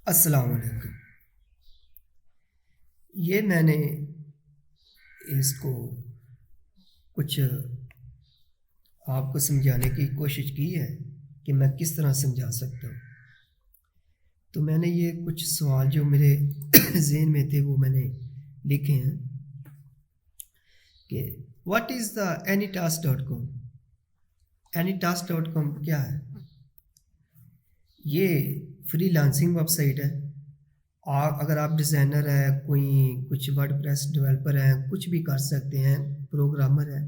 السلام علیکم۔ یہ میں نے اس کو کچھ آپ کو سمجھانے کی کوشش کی ہے کہ میں کس طرح سمجھا سکتا ہوں۔ تو میں نے یہ کچھ سوال جو میرے ذہن میں تھے وہ میں نے لکھے ہیں کہ what is the anytask.com؟ anytask.com کیا ہے؟ یہ فری لانسنگ ویب سائٹ ہے۔ اگر آپ ڈیزائنر ہیں، کوئی کچھ ورڈ پریس ڈیولپر ہیں، کچھ بھی کر سکتے ہیں، پروگرامر ہیں،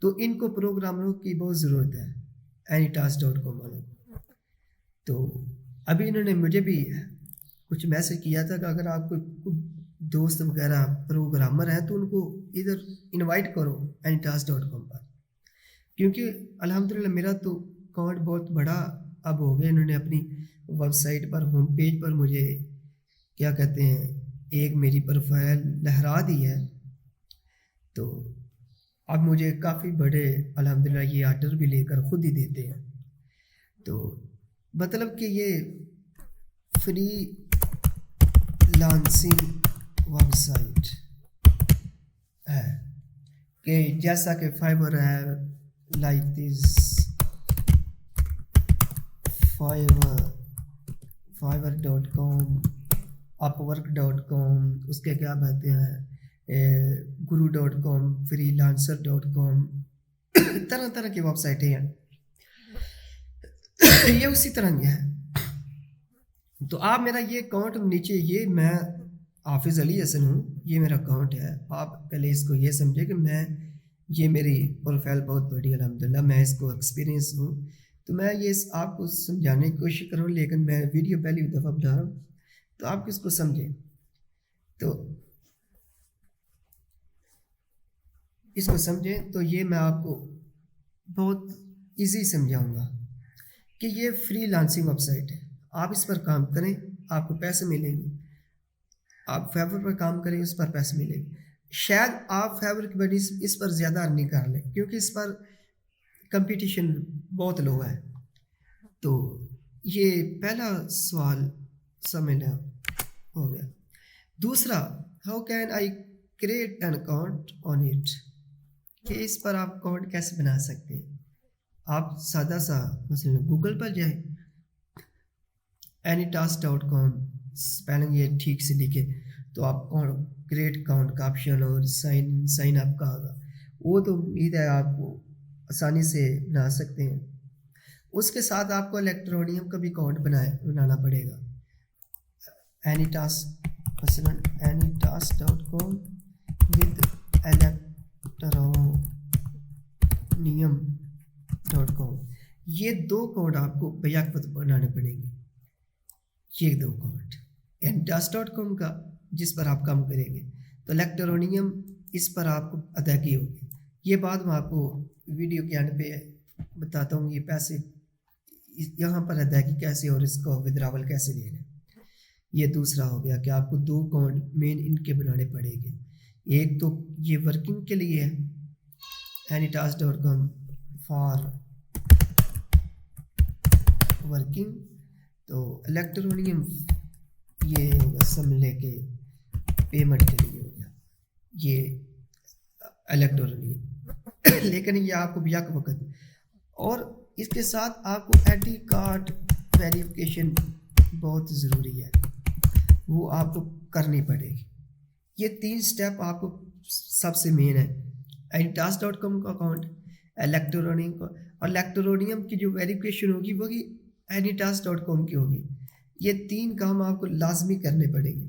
تو ان کو پروگرامروں کی بہت ضرورت ہے anytask.com والوں کو۔ تو ابھی انہوں نے مجھے بھی کچھ میسج کیا تھا کہ اگر آپ کو دوست وغیرہ پروگرامر ہیں تو ان کو ادھر انوائٹ کرو anytask.com پر، کیونکہ الحمدللہ میرا تو اکاؤنٹ بہت بڑا اب ہو گیا۔ انہوں نے اپنی ویب سائٹ پر ہوم پیج پر مجھے کیا کہتے ہیں ایک میری پروفائل لہرا دی ہے، تو اب مجھے کافی بڑے الحمدللہ یہ آرڈر بھی لے کر خود ہی دیتے ہیں۔ تو مطلب کہ یہ فری لانسنگ ویب سائٹ ہے کہ جیسا کہ فائبر ہے، لائک دس fiverr.com، upwork.com، اس کے کیا کہتے ہیں guru.com، freelancer.com، طرح طرح کی ویب سائٹیں ہیں۔ یہ اسی طرح کی ہے۔ تو آپ میرا یہ اکاؤنٹ نیچے، یہ میں حافظ علی حسن ہوں، یہ میرا اکاؤنٹ ہے۔ آپ پہلے اس کو یہ سمجھے کہ یہ میری پروفائل بہت بڑی الحمدللہ، میں اس کو ایکسپیرینس ہوں، تو میں یہ آپ کو سمجھانے کی کوشش کروں، لیکن میں ویڈیو پہلی دفعہ بنا رہا ہوں تو آپ کس کو سمجھیں۔ تو اس کو سمجھیں تو یہ میں آپ کو بہت ایزی سمجھاؤں گا کہ یہ فری لانسنگ ویب سائٹ ہے، آپ اس پر کام کریں، آپ کو پیسے ملیں گے۔ آپ فیور پر کام کریں، اس پر پیسے ملیں گے۔ شاید آپ فیور کی بڑی اس پر زیادہ ارننگ کر لیں، کیونکہ اس پر کمپٹیشن بہت لو ہے۔ تو یہ پہلا سوال سمجھنا ہو گیا۔ دوسرا، how can I create an account on it, کہ اس پر آپ اکاؤنٹ کیسے بنا سکتے ہیں۔ آپ سادہ سا مثلا گوگل پر جائیں، anytask.com اسپیلنگ یہ ٹھیک سے لکھے تو آپ کریٹ اکاؤنٹ کا آپشن اور سائن اپ کا ہوگا، وہ تو امید ہے آپ کو آسانی سے بنا سکتے ہیں۔ اس کے ساتھ آپ کو الیکٹرونیم کا بھی اکاؤنٹ بنانا پڑے گا۔ مثلا anytask.com with electronium.com، یہ دو اکاؤنٹ آپ کو بیک وقت بنانے پڑیں گے۔ یہ دو اکاؤنٹ anytask.com کا جس پر آپ کام کریں گے، تو الیکٹرونیم اس پر آپ کو ادائیگی ہوگی۔ یہ بات میں آپ کو ویڈیو کے اینڈ پہ بتاتا ہوں، یہ پیسے یہاں پر ادائیگی کیسے اور اس کو ودراول کیسے لینا ہے۔ یہ دوسرا ہو گیا کہ آپ کو دو اکاؤنٹ مین ان کے بنانے پڑے گے۔ ایک تو یہ ورکنگ کے لیے ہے، anytask.com فار ورکنگ، تو الیکٹرونیم یہ ہوگا سمجھنے کے پیمنٹ کے لیے ہو گیا یہ الیکٹرونیم، لیکن یہ آپ کو بیک وقت، اور اس کے ساتھ آپ کو آئی ڈی کارڈ ویریفیکیشن بہت ضروری ہے، وہ آپ کو کرنی پڑے گی۔ یہ تین سٹیپ آپ کو سب سے مین ہے، anytask.com کا اکاؤنٹ، الیکٹرونیم کا، اور الیکٹرونیم کی جو ویریفیکیشن ہوگی وہی anytask.com کی ہوگی۔ یہ تین کام آپ کو لازمی کرنے پڑیں گے،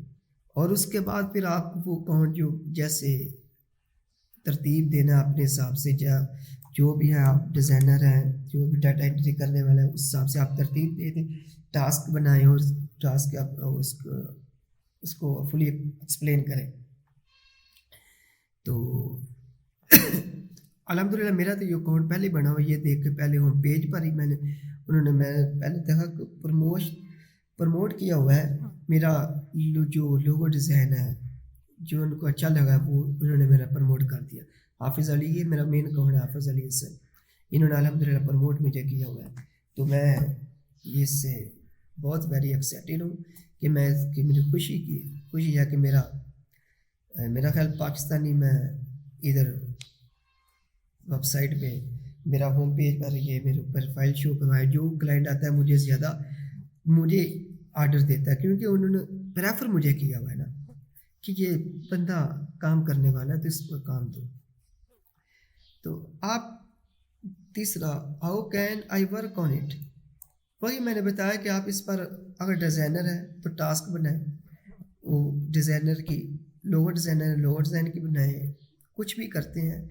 اور اس کے بعد پھر آپ وہ اکاؤنٹ جو جیسے ترتیب دینا اپنے حساب سے، جو بھی ہے آپ ڈیزائنر ہیں، جو بھی ڈیٹا انٹری کرنے والے ہیں، اس حساب سے آپ ترتیب دے دیں، ٹاسک بنائیں اور ٹاسک اس کو فلی ایکسپلین کریں۔ تو الحمدللہ میرا تو یہ اکاؤنٹ پہلے بنا ہوا، یہ دیکھ کے پہلے ہوم پیج پر ہی میں پہلے دیکھا پروموٹ کیا ہوا ہے میرا جو لوگو ڈیزائن ہے، جو ان کو اچھا لگا وہ انہوں نے میرا پروموٹ کر دیا۔ حافظ علی، یہ میرا مین اکاؤنٹ ہے حافظ علی حسن، انہوں نے الحمدللہ پروموٹ مجھے کیا ہوا ہے، تو میں اس سے بہت ویری ایکسائٹیڈ ہوں کہ میری خوشی ہے کہ میرا خیال پاکستانی میں ادھر ویب سائٹ پہ میرا ہوم پیج پر یہ میرے پروفائل شو کروائے. جو کلائنٹ آتا ہے مجھے آرڈر دیتا ہے، کیونکہ انہوں نے پریفر مجھے کیا ہوا ہے نا کہ یہ بندہ کام کرنے والا ہے تو اس پر کام دو. تو آپ تیسرا how can I work on it, وہی میں نے بتایا کہ آپ اس پر اگر ڈیزائنر ہے تو ٹاسک بنائیں، وہ ڈیزائنر کی لوگو ڈیزائن کی بنائیں. کچھ بھی کرتے ہیں،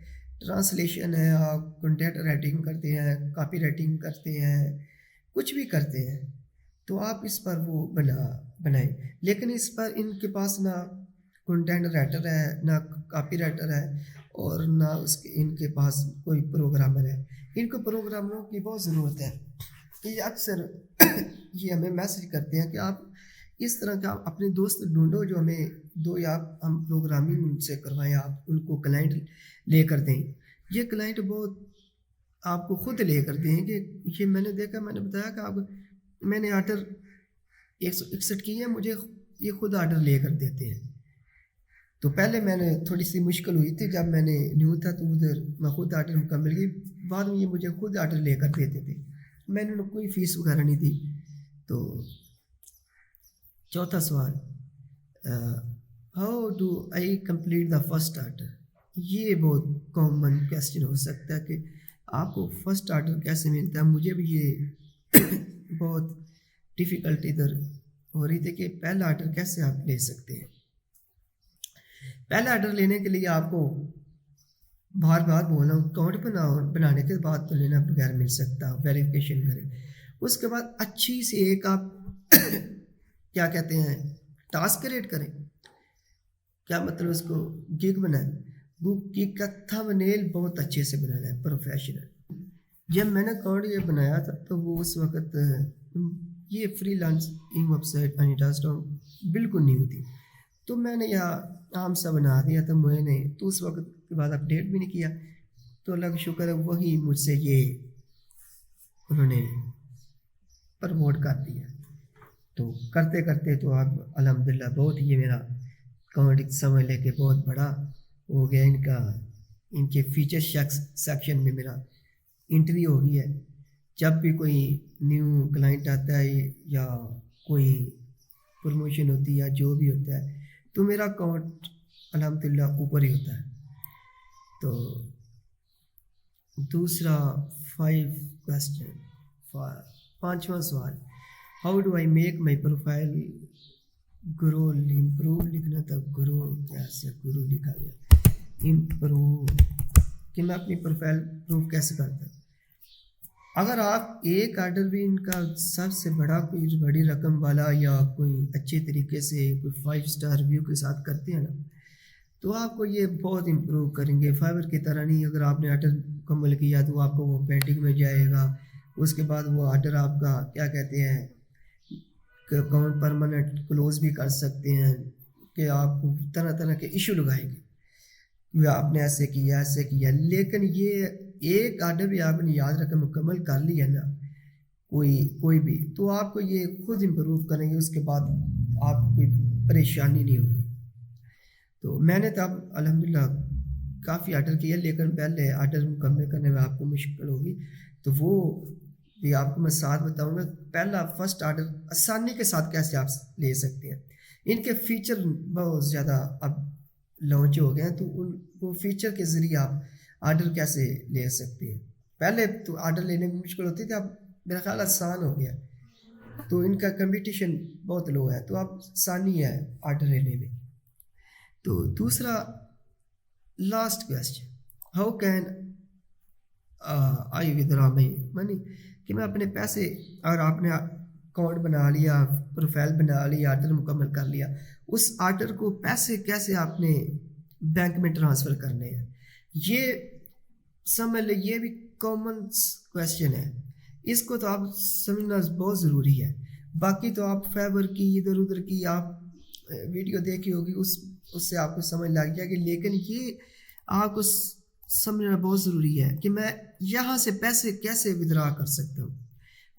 ٹرانسلیشن ہے، آپ کنٹینٹ رائٹنگ کرتے ہیں، کاپی رائٹنگ کرتے ہیں، کچھ بھی کرتے ہیں تو آپ اس پر وہ بنائیں. لیکن اس پر ان کے پاس نہ کنٹینٹ رائٹر ہے، نہ کاپی رائٹر ہے، اور نہ ان کے پاس کوئی پروگرامر ہے. ان کو پروگرامروں کی بہت ضرورت ہے. یہ اکثر یہ ہمیں میسج کرتے ہیں کہ آپ اس طرح کا اپنے دوست ڈھونڈو جو ہم پروگرامنگ ان سے کروائیں، آپ ان کو کلائنٹ لے کر دیں. یہ کلائنٹ بہت آپ کو خود لے کر دیں کہ یہ میں نے دیکھا، میں نے بتایا کہ میں نے آرڈر 161 کی ہے، مجھے یہ خود آرڈر لے کر دیتے ہیں. تو پہلے میں نے تھوڑی سی مشکل ہوئی تھی جب میں نے نیو تھا تو ادھر میں خود آرڈر مکمل کی، بعد میں یہ مجھے خود آرڈر لے کر دیتے تھے، میں نے کوئی فیس وغیرہ نہیں دی. تو چوتھا سوال how do I complete the first order. یہ بہت کامن کویسچن ہو سکتا ہے کہ آپ کو فرسٹ آرڈر کیسے ملتا ہے. مجھے بھی یہ بہت ڈیفیکلٹ ادھر ہو رہی تھی کہ پہلا آرڈر کیسے آپ لے سکتے ہیں. پہلا آرڈر لینے کے لیے آپ کو بار بار بولنا اکاؤنٹ بنانے کے بعد تو لینا بغیر مل سکتا، ویریفیکیشن کریں. اس کے بعد اچھی سی ایک آپ کیا کہتے ہیں ٹاسک کریٹ کریں. کیا مطلب اس کو گگ بنائیں. گگ کا تھم نیل بہت اچھے سے بنانا ہے، پروفیشنل. جب میں نے اکاؤنٹ یہ بنایا تھا تو وہ اس وقت یہ freelancing website Anytask بالکل نہیں ہوتی، تو میں نے یہاں عام سا بنا دیا تھا میں نے. تو اس وقت کے بعد اپڈیٹ بھی نہیں کیا، تو اللہ کا شکر ہے وہی مجھ سے یہ انہوں نے پروموٹ کر دیا. تو کرتے کرتے تو اب الحمدللہ بہت یہ میرا اکاؤنٹ سمجھ لے کے بہت بڑا ہو گیا. ان کے فیچر سیکشن میں میرا انٹری ہو گئی ہے. جب بھی کوئی نیو کلائنٹ آتا ہے یا کوئی پروموشن ہوتی ہے یا جو بھی ہوتا ہے تو میرا اکاؤنٹ الحمدللہ اوپر ہی ہوتا ہے. تو دوسرا 5واں سوال how do I make my profile grow improve. لکھنا تھا گرو، کیسے گرو لکھا گیا امپروو، کہ میں اپنی پروفائل امپروو کیسے کرتا ہوں. اگر آپ ایک آرڈر بھی ان کا سب سے کوئی بڑی رقم والا یا کوئی اچھے طریقے سے کوئی 5 اسٹار ریویو کے ساتھ کرتے ہیں نا تو آپ کو یہ بہت امپروو کریں گے. فائبر کی طرح نہیں، اگر آپ نے آرڈر مکمل کیا تو آپ کو وہ پینڈنگ میں جائے گا. اس کے بعد وہ آرڈر آپ کا کیا کہتے ہیں اکاؤنٹ پرماننٹ کلوز بھی کر سکتے ہیں کہ آپ کو طرح طرح کے ایشو لگائیں گے، آپ نے ایسے کیا. لیکن یہ ایک آرڈر بھی آپ نے یاد رکھا مکمل کر لیا نا کوئی بھی، تو آپ کو یہ خود امپروو کریں گے. اس کے بعد آپ کو کوئی پریشانی نہیں ہوگی. تو میں نے تو اب الحمدللہ کافی آرڈر کیا، لیکن پہلے آرڈر مکمل کرنے میں آپ کو مشکل ہوگی، تو وہ بھی آپ کو میں ساتھ بتاؤں گا. پہلا فرسٹ آرڈر آسانی کے ساتھ کیسے آپ لے سکتے ہیں. ان کے فیچر بہت زیادہ اب لانچ ہو گئے ہیں، تو وہ فیچر کے ذریعے آپ آرڈر کیسے لے سکتے ہیں. پہلے تو آرڈر لینے میں مشکل ہوتی تھی، اب میرا خیال آسان ہو گیا. تو ان کا کمپٹیشن بہت لو ہے، تو اب آسانی ہے آرڈر لینے میں. تو دوسرا last question how can I withdraw my money, کہ میں اپنے پیسے، اگر آپ نے اکاؤنٹ بنا لیا، پروفائل بنا لی، آرڈر مکمل کر لیا، اس آرڈر کو پیسے کیسے آپ نے بینک میں ٹرانسفر کرنے ہیں. یہ سمجھ لیں یہ بھی کامن کویسچن ہے، اس کو تو آپ سمجھنا بہت ضروری ہے. باقی تو آپ فائبر کی ادھر ادھر کی آپ ویڈیو دیکھی ہوگی، اس سے آپ کو سمجھ لگ جائے گی. لیکن یہ آپ کو سمجھنا بہت ضروری ہے کہ میں یہاں سے پیسے کیسے ودرا کر سکتا ہوں.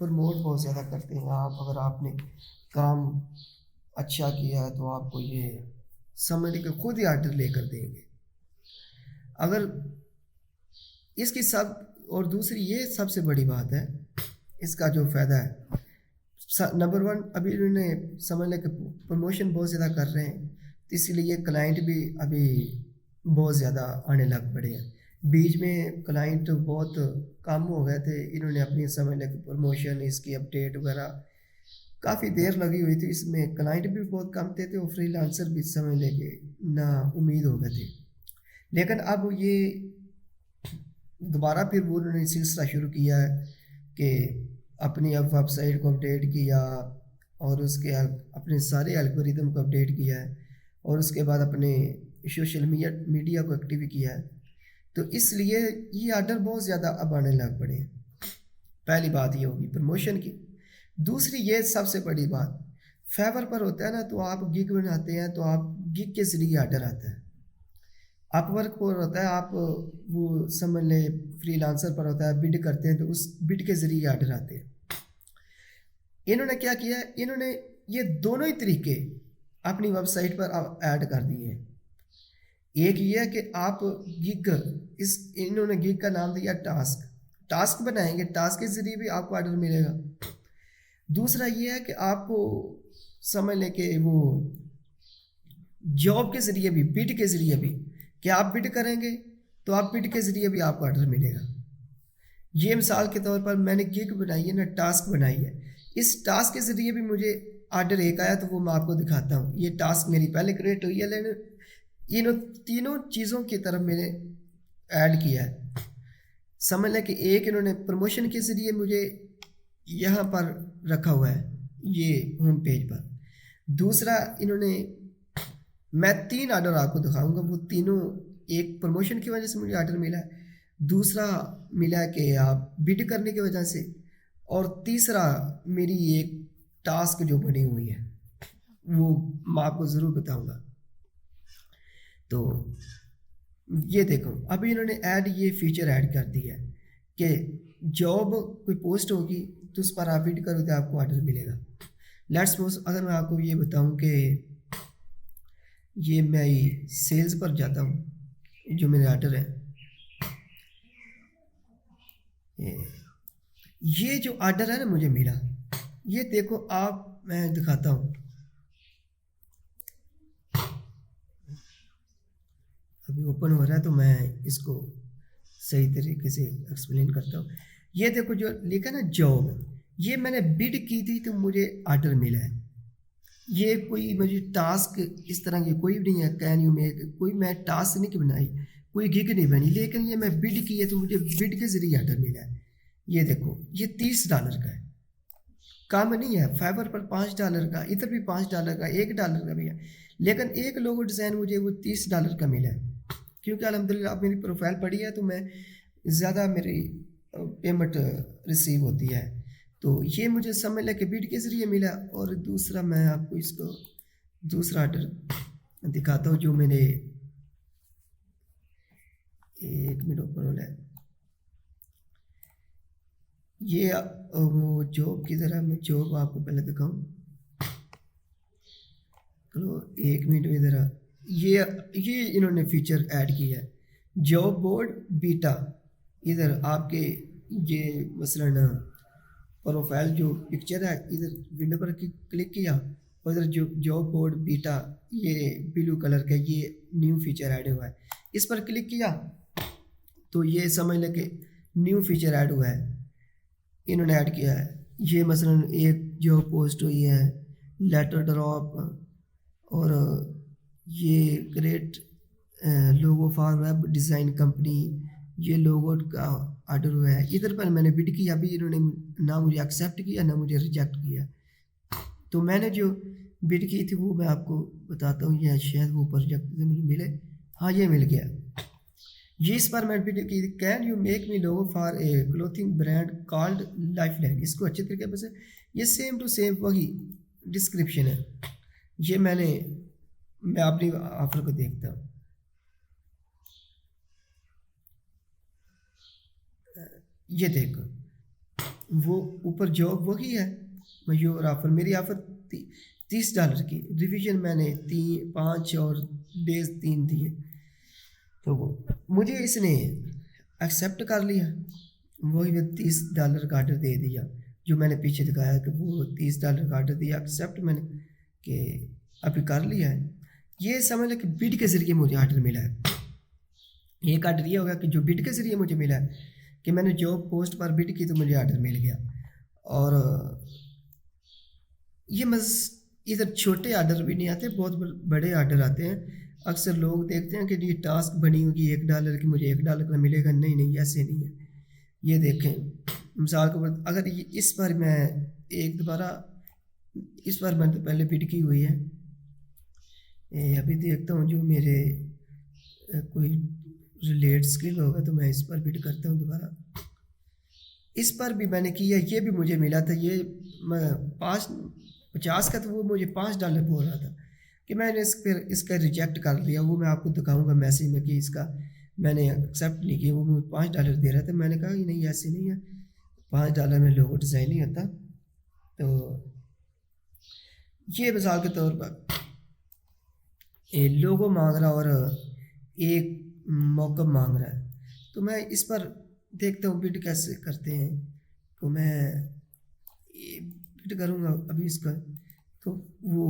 پروموٹ بہت زیادہ کرتے ہیں. آپ اگر آپ نے کام اچھا کیا ہے تو آپ کو یہ سمجھ لیں کہ خود ہی آرڈر لے کر دیں گے. اگر اس کی سب اور دوسری یہ سب سے بڑی بات ہے اس کا جو فائدہ ہے، نمبر ون، ابھی انہوں نے سمجھ لیں کہ پروموشن بہت زیادہ کر رہے ہیں، تو اسی لیے کلائنٹ بھی ابھی بہت زیادہ آنے لگ پڑے ہیں. بیچ میں کلائنٹ بہت کم ہو گئے تھے، انہوں نے اپنی سمجھ لیں کہ پروموشن، اس کی اپڈیٹ وغیرہ کافی دیر لگی ہوئی تھی. اس میں کلائنٹ بھی بہت کم تھے اور فری لانسر بھی سمجھ لیں کہ نا امید ہو گئے تھے. لیکن اب یہ دوبارہ پھر وہ انہوں نے سلسلہ شروع کیا ہے کہ اپنی اب ویب سائٹ کو اپڈیٹ کیا اور اس کے اپنے سارے الگوریدم کو اپڈیٹ کیا ہے اور اس کے بعد اپنے سوشل میڈیا کو ایکٹیو کیا ہے. تو اس لیے یہ آرڈر بہت زیادہ اب آنے لگ پڑے ہیں. پہلی بات یہ ہوگی پروموشن کی. دوسری یہ سب سے بڑی بات، فیور پر ہوتا ہے نا، تو آپ گگ بناتے ہیں تو آپ گگ کے ذریعے آرڈر آتا ہے. اپ ورک پر ہوتا ہے، آپ وہ سمجھ لیں فری لانسر پر ہوتا ہے، بڈ کرتے ہیں تو اس بڈ کے ذریعے آرڈر آتے ہیں. انہوں نے کیا کیا ہے، انہوں نے یہ دونوں ہی طریقے اپنی ویب سائٹ پر ایڈ کر دیے ہیں. ایک یہ ہے کہ آپ گگ، انہوں نے گگ کا نام دیا ٹاسک بنائیں گے، ٹاسک کے ذریعے بھی آپ کو آرڈر ملے گا. دوسرا یہ ہے کہ آپ کو سمجھ لیں کہ وہ جاب کے ذریعے بھی، بڈ کے ذریعے بھی، کہ آپ بڈ کریں گے تو آپ بڈ کے ذریعے بھی آپ کو آرڈر ملے گا. یہ مثال کے طور پر میں نے گگ بنائی ہے نا، ٹاسک بنائی ہے، اس ٹاسک کے ذریعے بھی مجھے آرڈر ایک آیا تو وہ میں آپ کو دکھاتا ہوں. یہ ٹاسک میری پہلے کریٹ ہوئی ہے، لیکن ان تینوں چیزوں کی طرف میں نے ایڈ کیا ہے. سمجھ لیں کہ ایک انہوں نے پروموشن کے ذریعے مجھے یہاں پر رکھا ہوا ہے یہ ہوم پیج پر. دوسرا انہوں نے، میں 3 آرڈر آپ کو دکھاؤں گا، وہ تینوں ایک پروموشن کی وجہ سے مجھے آرڈر ملا ہے، دوسرا ملا کہ آپ بڈ کرنے کی وجہ سے، اور تیسرا میری ایک ٹاسک جو بنی ہوئی ہے وہ میں آپ کو ضرور بتاؤں گا. تو یہ دیکھو ابھی انہوں نے یہ فیچر ایڈ کر دیا ہے کہ جاب کوئی پوسٹ ہوگی تو اس پر آپ بڈ کرو تو آپ کو آرڈر ملے گا. لیٹس سپوز اگر میں آپ کو یہ بتاؤں کہ یہ میں سیلز پر جاتا ہوں، جو میرے آرڈر ہے، یہ جو آرڈر ہے نا مجھے ملا، یہ دیکھو آپ، میں دکھاتا ہوں، ابھی اوپن ہو رہا ہے تو میں اس کو صحیح طریقے سے ایکسپلین کرتا ہوں. یہ دیکھو جو لکھا نا جاب، یہ میں نے بڈ کی تھی تو مجھے آرڈر ملا ہے. یہ کوئی مجھے ٹاسک اس طرح کی کوئی بھی نہیں ہے، کین یو میک، کوئی میں ٹاسک نہیں بنائی، کوئی گگ نہیں بنی، لیکن یہ میں بڈ کی ہے تو مجھے بڈ کے ذریعے آرڈر ملا ہے. یہ دیکھو یہ $30 کا ہے، کم نہیں ہے. فائبر پر $5 کا، ادھر بھی $5 کا، $1 کا بھی ہے، لیکن ایک لوگو ڈیزائن مجھے وہ $30 کا ملا ہے. کیونکہ الحمدللہ اب میری پروفائل پڑی ہے تو میں زیادہ میری پیمنٹ ریسیو ہوتی ہے. تو یہ مجھے سمجھ لے کہ بڈ کے ذریعے ملا. اور دوسرا میں آپ کو اس کو دوسرا آرڈر دکھاتا ہوں جو میں نے، ایک منٹ اوپن ہو ہے، یہ وہ جاب کی طرح، میں جاب آپ کو پہلے دکھاؤں، چلو ایک منٹ میں ذرا. یہ انہوں نے فیچر ایڈ کیا ہے، جاب بورڈ بیٹا. ادھر آپ کے یہ مثلاً پروفائل جو پکچر ہے، ادھر ونڈو پر کلک کیا، اور ادھر جو جاب بورڈ بیٹا، یہ بلو کلر کا، یہ نیو فیچر ایڈ ہوا ہے. اس پر کلک کیا تو یہ سمجھ لیں کہ نیو فیچر ایڈ ہوا ہے، انہوں نے ایڈ کیا ہے. یہ مثلاً ایک جو پوسٹ ہوئی ہے، لیٹر ڈراپ، اور یہ create logo for web design company, یہ لوگو کا آرڈر ہوا ہے. ادھر پر میں نے بڈ کیا، ابھی انہوں نے نہ مجھے ایکسیپٹ کیا نہ مجھے ریجیکٹ کیا. تو میں نے جو بڈ کی تھی وہ میں آپ کو بتاتا ہوں، یہ شاید وہ پروجیکٹ سے مجھے ملے. ہاں یہ مل گیا. یہ اس پر میں بڈ کی، can you make me logo for a clothing brand called Life Line. اس کو اچھے طریقے سے، یہ سیم ٹو سیم وہی ڈسکرپشن ہے. یہ میں اپنی آفر کو دیکھتا ہوں. یہ دیکھو وہ اوپر جاب وہی ہے، میور آفر، میری آفر $30 کی، ریویژن میں نے 5 اور ڈیز 3 دیے، تو مجھے اس نے ایکسیپٹ کر لیا، وہی میں $30 کا آرڈر دے دیا، جو میں نے پیچھے دکھایا کہ وہ $30 کا آرڈر دیا، ایکسیپٹ میں نے کہ ابھی کر لیا ہے۔ یہ سمجھ لیں کہ بڈ کے ذریعے مجھے آرڈر ملا ہے۔ ایک آرڈر یہ ہوگا کہ جو بڈ کے ذریعے مجھے ملا ہے کہ میں نے جاب پوسٹ پر بڈ کی تو مجھے آرڈر مل گیا، اور یہ ادھر چھوٹے آرڈر بھی نہیں آتے، بہت بڑے آرڈر آتے ہیں۔ اکثر لوگ دیکھتے ہیں کہ یہ ٹاسک بنی ہوگی $1 کی، مجھے $1 کا ملے گا، نہیں ایسے نہیں ہے۔ یہ دیکھیں مثال کے طور اگر اس بار میں اس بار میں تو پہلے بڈ کی ہوئی ہے، ابھی دیکھتا ہوں جو میرے کوئی ریلیٹ اسکل ہوگا تو میں اس پر بڈ کرتا ہوں دوبارہ۔ اس پر بھی میں نے کیا، یہ بھی مجھے ملا تھا، یہ 50 کا، تو وہ مجھے $5 بول رہا تھا کہ میں نے اس کا ریجیکٹ کر دیا۔ وہ میں آپ کو دکھاؤں گا میسیج میں کہ اس کا میں نے ایکسیپٹ نہیں کیا، وہ مجھے $5 دے رہا تھا۔ میں نے کہا کہ نہیں ایسے نہیں ہے، $5 میں لوگو ڈیزائن نہیں ہوتا۔ تو یہ مثال کے طور پر لوگو مانگ رہا اور ایک موقع مانگ رہا ہے، تو میں اس پر دیکھتا ہوں بڈ کیسے کرتے ہیں۔ تو میں بڈ کروں گا ابھی اس کا، تو وہ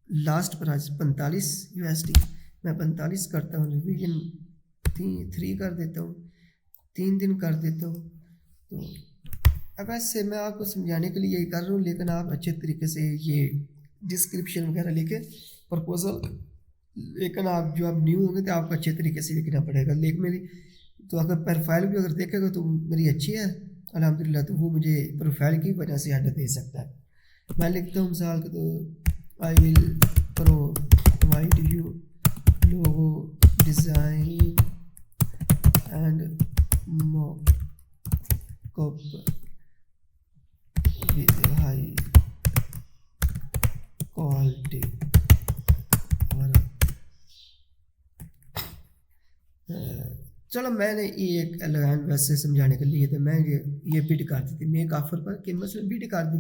لاسٹ پرائز $45، میں 45 کرتا ہوں، ریویژن 3 کر دیتا ہوں، 3 دن کر دیتا ہوں۔ تو اب ایسے میں آپ کو سمجھانے کے لیے یہی کر رہا ہوں، لیکن آپ اچھے طریقے سے یہ ڈسکرپشن وغیرہ لکھیں پرپوزل، لیکن آپ جو آپ نیو ہوں گے تو آپ کو اچھے طریقے سے لکھنا پڑے گا۔ لیکن میری تو اگر پروفائل بھی اگر دیکھے گا تو میری اچھی ہے الحمدللہ، تو وہ مجھے پروفائل کی وجہ سے آرڈر دے سکتا ہے۔ میں لکھتا ہوں مثال کے تو I will provide you logo design and mock up with high quality. چلو میں نے یہ ایک لگان ویسے سمجھانے کے لیے تو میں یہ بڈ کر دی تھی، میں ایک آفر پر کہ مثلا بڈ کر دی،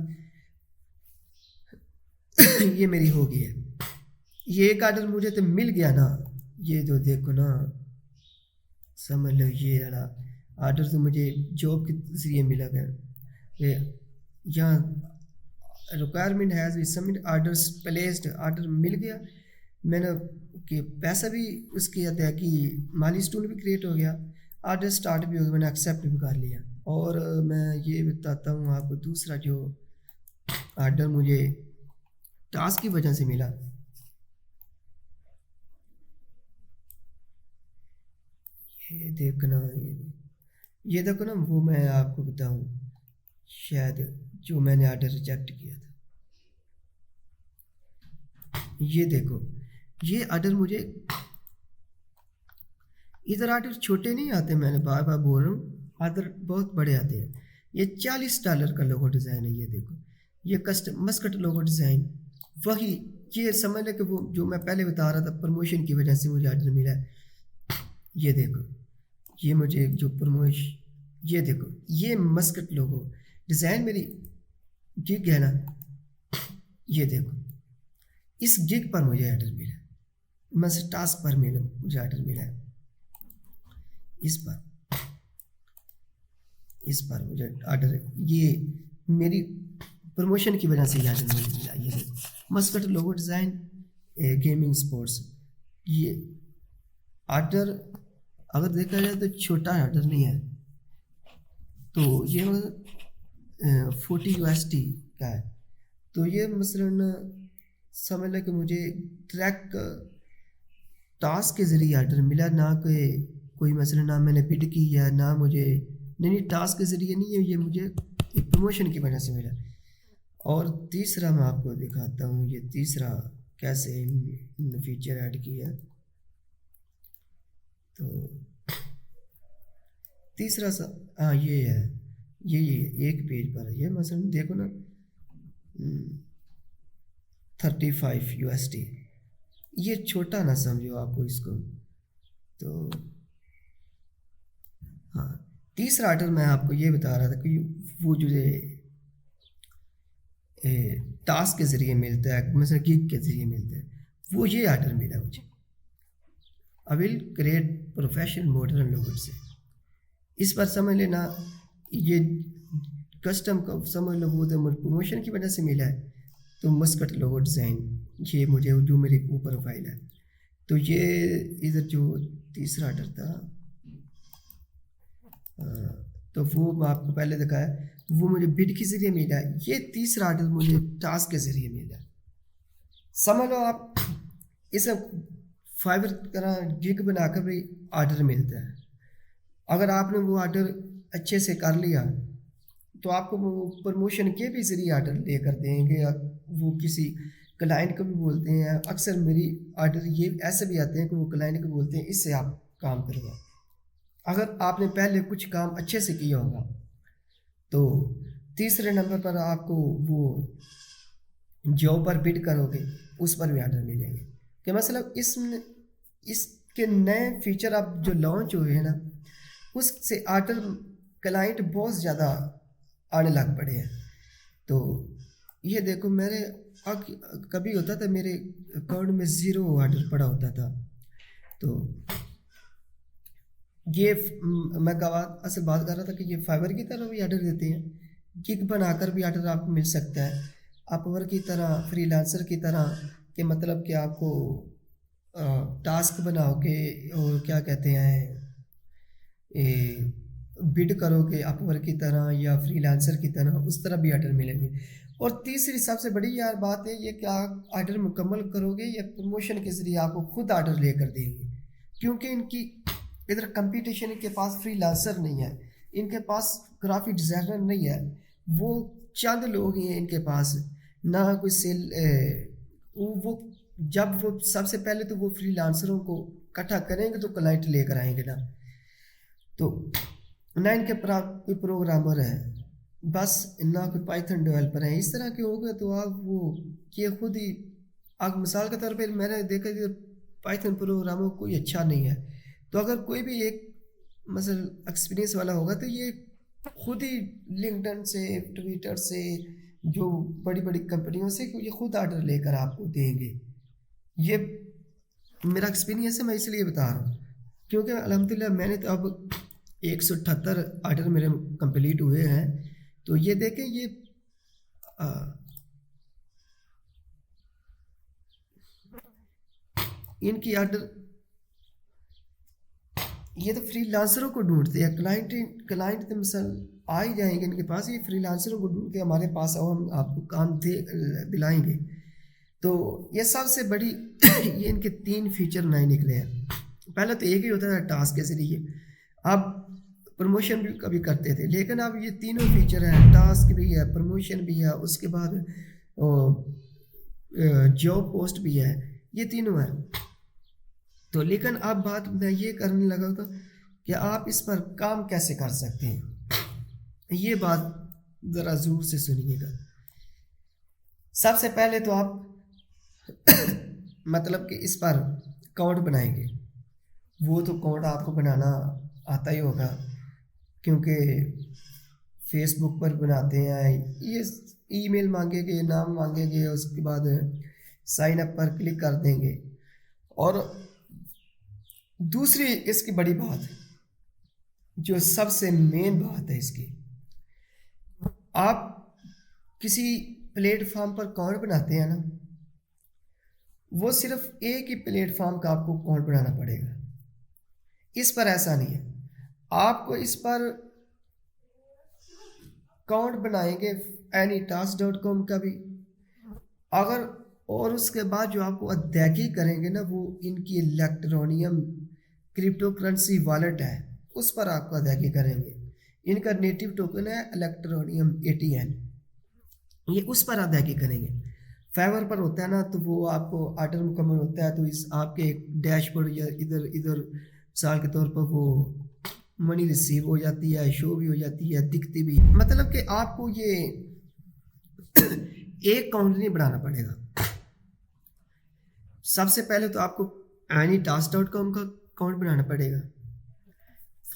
یہ میری ہو گئی ہے۔ یہ ایک آرڈر مجھے تو مل گیا نا، یہ جو دیکھو نا سمجھ لو، یہ والا آرڈر تو مجھے جاب کے ذریعے ملا گیا۔ یہاں requirement has be submit orders placed, order مل گیا، میں نے کہ پیسہ بھی اس کی ادا کی، مالی اسٹون بھی کریٹ ہو گیا، آرڈر سٹارٹ بھی ہو گیا، میں نے ایکسیپٹ بھی کر لیا۔ اور میں یہ بتاتا ہوں آپ کو دوسرا جو آرڈر مجھے ٹاسک کی وجہ سے ملا، یہ دیکھنا، یہ دیکھو نا، وہ میں آپ کو بتاؤں شاید جو میں نے آرڈر ریجیکٹ کیا تھا، یہ دیکھو یہ آرڈر مجھے، ادھر آرڈر چھوٹے نہیں آتے، میں نے بار بار بول رہا ہوں، آرڈر بہت بڑے آتے ہیں۔ یہ $40 کا لوگو ڈیزائن ہے، یہ دیکھو، یہ مسکٹ لوگو ڈیزائن، وہی یہ سمجھ لیں کہ وہ جو میں پہلے بتا رہا تھا پروموشن کی وجہ سے مجھے آرڈر ملا ہے۔ یہ دیکھو، یہ مجھے جو یہ دیکھو، یہ مسکٹ لوگو ڈیزائن میری گگ ہے نا، یہ دیکھو، اس گگ پر مجھے آرڈر ملا، میں سے ٹاسک پر مجھے آرڈر ملا ہے، اس پر مجھے آرڈر، یہ میری پروموشن کی وجہ سے یہ آرڈر مجھے ملا۔ یہ دیکھو مسکٹ لوگو ڈیزائن گیمنگ سپورٹس، یہ آرڈر اگر دیکھا جائے تو چھوٹا آرڈر نہیں ہے، تو یہ $40 کا ہے۔ تو یہ مثلاً سمجھ لیں کہ مجھے ٹریک ٹاسک کے ذریعے آرڈر ملا، نہ کہ کوئی مثلاً نہ میں نے بڈ کی یا نہ مجھے نہیں ٹاسک کے ذریعے نہیں ہے، یہ مجھے ایک پروموشن کی وجہ سے ملا۔ اور تیسرا میں آپ کو دکھاتا ہوں، یہ تیسرا کیسے فیچر ایڈ کیا، تو تیسرا ہاں یہ ہے، یہ ایک پیج پر ہے، یہ مثلا دیکھو نا $35، یہ چھوٹا نہ سمجھو آپ کو اس کو، تو ہاں تیسرا آرڈر میں آپ کو یہ بتا رہا تھا کہ وہ جو ٹاسک کے ذریعے ملتا ہے، مثلا گگ کے ذریعے ملتا ہے، وہ یہ آرڈر ملا مجھے، آئی ول کریٹ پروفیشنل ماڈرن لوگو سے. اس پر سمجھ لینا یہ کسٹم کا سمجھ لو وہ تو پروموشن کی وجہ سے ملا ہے. تو مسکٹ لوگو ڈیزائن یہ مجھے جو میری وہ پروفائل ہے. تو یہ ادھر جو تیسرا آرڈر تھا تو وہ میں آپ کو پہلے دکھایا، وہ مجھے بڈ کے ذریعے ملا. یہ تیسرا آرڈر مجھے ٹاسک کے ذریعے ملا. سمجھ لو آپ اسے فائبر طرح گگ بنا کر بھی آرڈر ملتا ہے. اگر آپ نے وہ آرڈر اچھے سے کر لیا تو آپ کو وہ پروموشن کے بھی ذریعے آرڈر لے کر دیں گے. وہ کسی کلائنٹ کو بھی بولتے ہیں، اکثر میری آرڈر یہ ایسے بھی آتے ہیں کہ وہ کلائنٹ کو بولتے ہیں اس سے آپ کام کروائیں. اگر آپ نے پہلے کچھ کام اچھے سے کیا ہوگا تو تیسرے نمبر پر آپ کو وہ جاب پر بڈ کرو گے اس پر بھی آرڈر ملیں گے. کہ مطلب اس کے نئے فیچر اب جو لانچ ہوئے ہیں نا اس سے آرڈر کلائنٹ بہت زیادہ آنے لگ پڑے ہیں. تو یہ دیکھو میرے کبھی ہوتا تھا میرے اکاؤنٹ میں 0 آرڈر پڑا ہوتا تھا. تو یہ میں اصل بات کر رہا تھا کہ یہ فائبر کی طرح بھی آرڈر دیتے ہیں، گگ بنا کر بھی آرڈر آپ کو مل سکتا ہے. اپور کی طرح، فری لانسر کی طرح، کہ مطلب کہ آپ کو ٹاسک بناؤ کے اور کیا کہتے ہیں بڈ کرو گے اپور کی طرح یا فری لانسر کی طرح، اس طرح بھی آرڈر ملیں گے. اور تیسری سب سے بڑی یار بات ہے یہ کہ آپ آرڈر مکمل کرو گے یا پروموشن کے ذریعے آپ کو خود آرڈر لے کر دیں گے. کیونکہ ان کی ادھر کمپٹیشن ان کے پاس فری لانسر نہیں ہے، ان کے پاس گرافک ڈیزائنر نہیں ہے، وہ چند لوگ ہی ہیں ان کے پاس، نہ کوئی سیل. وہ جب وہ سب سے پہلے تو وہ فری لانسروں کو اکٹھا کریں گے تو کلائنٹ لے کر آئیں گے نا. تو نہ ان کے کوئی پروگرامر ہے، بس نہ کوئی پائتھن ڈیولپر ہیں. اس طرح کے ہو گئے تو آپ وہ یہ خود ہی آپ مثال کے طور پہ میں نے دیکھا کہ پائتھن پروگرامر کوئی اچھا نہیں ہے. تو اگر کوئی بھی ایک مثلا ایکسپیرینس والا ہوگا تو یہ خود ہی لنکڈن سے، ٹویٹر سے، جو بڑی بڑی کمپنیوں سے یہ خود آرڈر لے کر آپ کو دیں گے. یہ میرا ایکسپیرینس ہے، میں اس لیے بتا رہا ہوں کیونکہ الحمدللہ میں نے تو اب 178 آرڈر میرے کمپلیٹ ہوئے ہیں. تو یہ دیکھیں یہ ان کی آرڈر یہ تو فری لانسروں کو ڈھونڈتے ہیں. کلائنٹ تو مثال آ ہی جائیں گے ان کے پاس، یہ فری لانسروں کو ڈھونڈ کے ہمارے پاس آؤ ہم آپ کو کام دلائیں گے. تو یہ سب سے بڑی یہ ان کے 3 فیچر نئے نکلے ہیں. پہلے تو ایک ہی ہوتا تھا ٹاسک کے ذریعے، اب پروموشن بھی کبھی کرتے تھے، لیکن اب یہ تینوں فیچر ہیں، ٹاسک بھی ہے، پروموشن بھی ہے، اس کے بعد جاب پوسٹ بھی ہے، یہ تینوں ہیں. تو لیکن اب بات میں یہ کرنے لگا تھا کہ آپ اس پر کام کیسے کر سکتے ہیں. یہ بات ذرا زور سے سنیے گا. سب سے پہلے تو آپ مطلب کہ اس پر اکاؤنٹ بنائیں گے. وہ تو اکاؤنٹ آپ کو بنانا آتا ہی ہوگا کیونکہ فیس بک پر بناتے ہیں. یہ ای میل مانگیں گے، نام مانگیں گے، اس کے بعد سائن اپ پر کلک کر دیں گے. اور دوسری اس کی بڑی بات جو سب سے مین بات ہے اس کی، آپ کسی پلیٹ فارم پر اکاؤنٹ بناتے ہیں نا، وہ صرف ایک ہی پلیٹ فارم کا آپ کو اکاؤنٹ بنانا پڑے گا. اس پر ایسا نہیں ہے، آپ کو اس پر اکاؤنٹ بنائیں گے anytask.com کا بھی اگر، اور اس کے بعد جو آپ کو ادائیگی کریں گے نا وہ ان کی الیکٹرونیم کرپٹو کرنسی والیٹ ہے، اس پر آپ کو ادائیگی کریں گے. ان کا نیٹو ٹوکن ہے الیکٹرونیم ATN، یہ اس پر ادائیگی کریں گے. فائبر پر ہوتا ہے نا تو وہ آپ کو آرڈر مکمل ہوتا ہے تو اس آپ کے ڈیش بورڈ یا ادھر مثال کے طور پر وہ منی ریسیو ہو جاتی ہے، شو بھی ہو جاتی ہے، دکھتی بھی. مطلب کہ آپ کو یہ ایک اکاؤنٹ نہیں بنانا پڑے گا. سب سے پہلے تو آپ کو anytask.com کا اکاؤنٹ بنانا پڑے گا.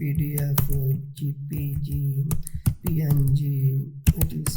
PDF, JPG, PNG, ETC,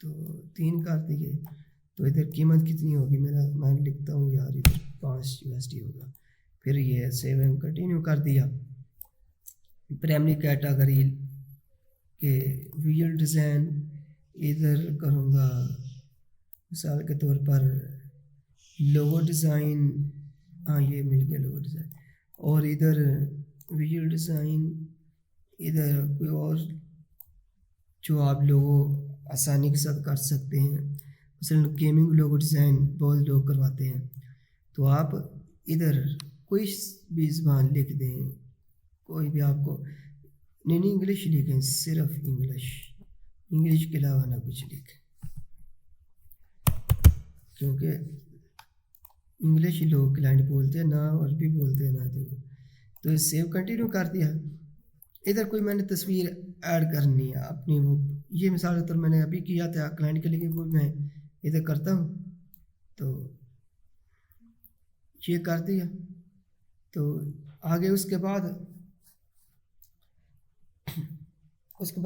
تو 3 کر دیے. تو ادھر قیمت کتنی ہوگی میں لکھتا ہوں یار, ادھر 5 USD ہوگا. پھر یہ سیو کنٹینیو کر دیا. پرائمری کیٹاگری کے ویژول ڈیزائن ادھر کروں گا مثال کے طور پر لوگو ڈیزائن. ہاں یہ مل گیا لوگو ڈیزائن. اور ادھر ویژول ڈیزائن ادھر کوئی اور جو آپ لوگو آسانی کے ساتھ کر سکتے ہیں. مثلا گیمنگ لوگو ڈیزائن بہت لوگ کرواتے ہیں. تو آپ ادھر کوئی بھی زبان لکھ دیں, کوئی بھی آپ کو نہیں انگلش لکھیں, صرف انگلش کے علاوہ نہ کچھ لکھیں, کیونکہ انگلش لوگ کلائنٹ بولتے ہیں نہ عربی بولتے ہیں نہ. تو سیو کنٹینیو کر دیا. ادھر کوئی میں نے تصویر ایڈ کرنی ہے اپنی, وہ یہ مثال کے طور میں نے ابھی کیا تھا کلائنٹ کے لیے, وہ میں ادھر کرتا ہوں. تو یہ کر دیا. تو آگے اس کے بعد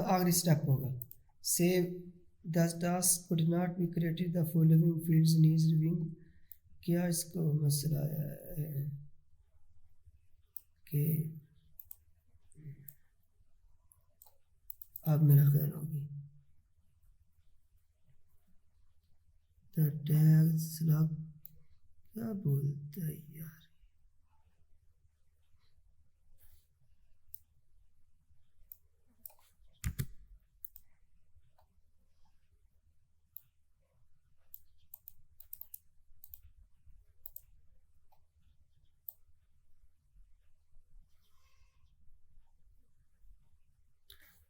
آخری اسٹیپ ہوگا save the task could not be created, the following fields needs reviewing. کیا اس کو مسئلہ ہے کہ اب میرا خیال ہوگی دا ٹیگ سلاک کیا بولتا ہے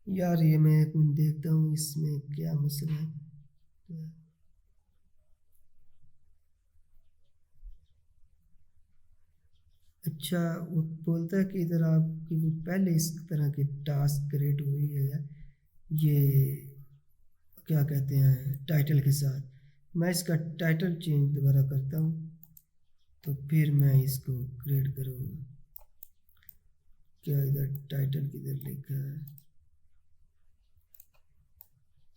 یار. یہ میں ایک منٹ دیکھتا ہوں اس میں کیا مسئلہ ہے. اچھا وہ بولتا ہے کہ ادھر آپ کی وہ پہلے اس طرح کی ٹاسک کریٹ ہوئی ہے, یہ کیا کہتے ہیں ٹائٹل کے ساتھ. میں اس کا ٹائٹل چینج دوبارہ کرتا ہوں, تو پھر میں اس کو کریٹ کروں گا. کیا ادھر ٹائٹل کدھر لکھا ہے,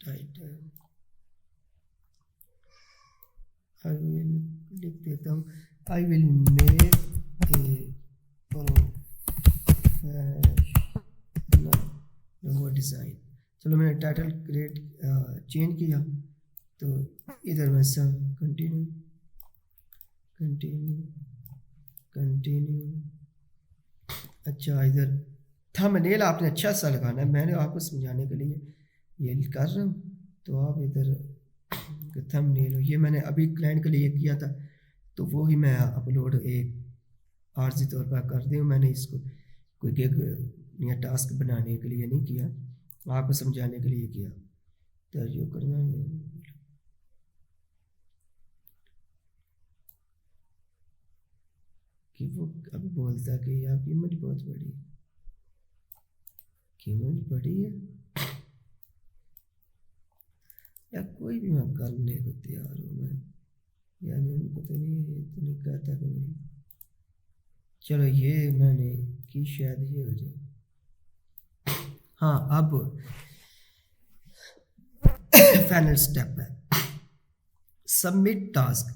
ٹائٹل آئی ول لکھ دیتا ہوں آئی will make a logo design. چلو میں نے ٹائٹل کریٹ چینج کیا. تو ادھر میں سب کنٹینیو. اچھا ادھر تھم نیل آپ نے اچھا سا لگانا ہے, میں نے آپ کو سمجھانے کے لیے یہ کر رہا ہوں. تو آپ ادھر تھم نیل ہو, یہ میں نے ابھی کلائنٹ کے لیے کیا تھا, تو وہی میں اپلوڈ ایک عارضی طور پر کر دوں. میں نے اس کو کوئی گگ یا ٹاسک بنانے کے لیے نہیں کیا, آپ کو سمجھانے کے لیے کیا. تو جو کرنا ہے کہ وہ ابھی بولتا ہے کہ یار قیمت بہت بڑی ہے, قیمت بڑی ہے یا کوئی بھی میں کرنے کو تیار ہوں. میں یار میں ان کو تو نہیں کہتا کہ نہیں. چلو یہ میں نے کی شاید یہ ہو جائے. ہاں اب فائنل اسٹیپ ہے submit task.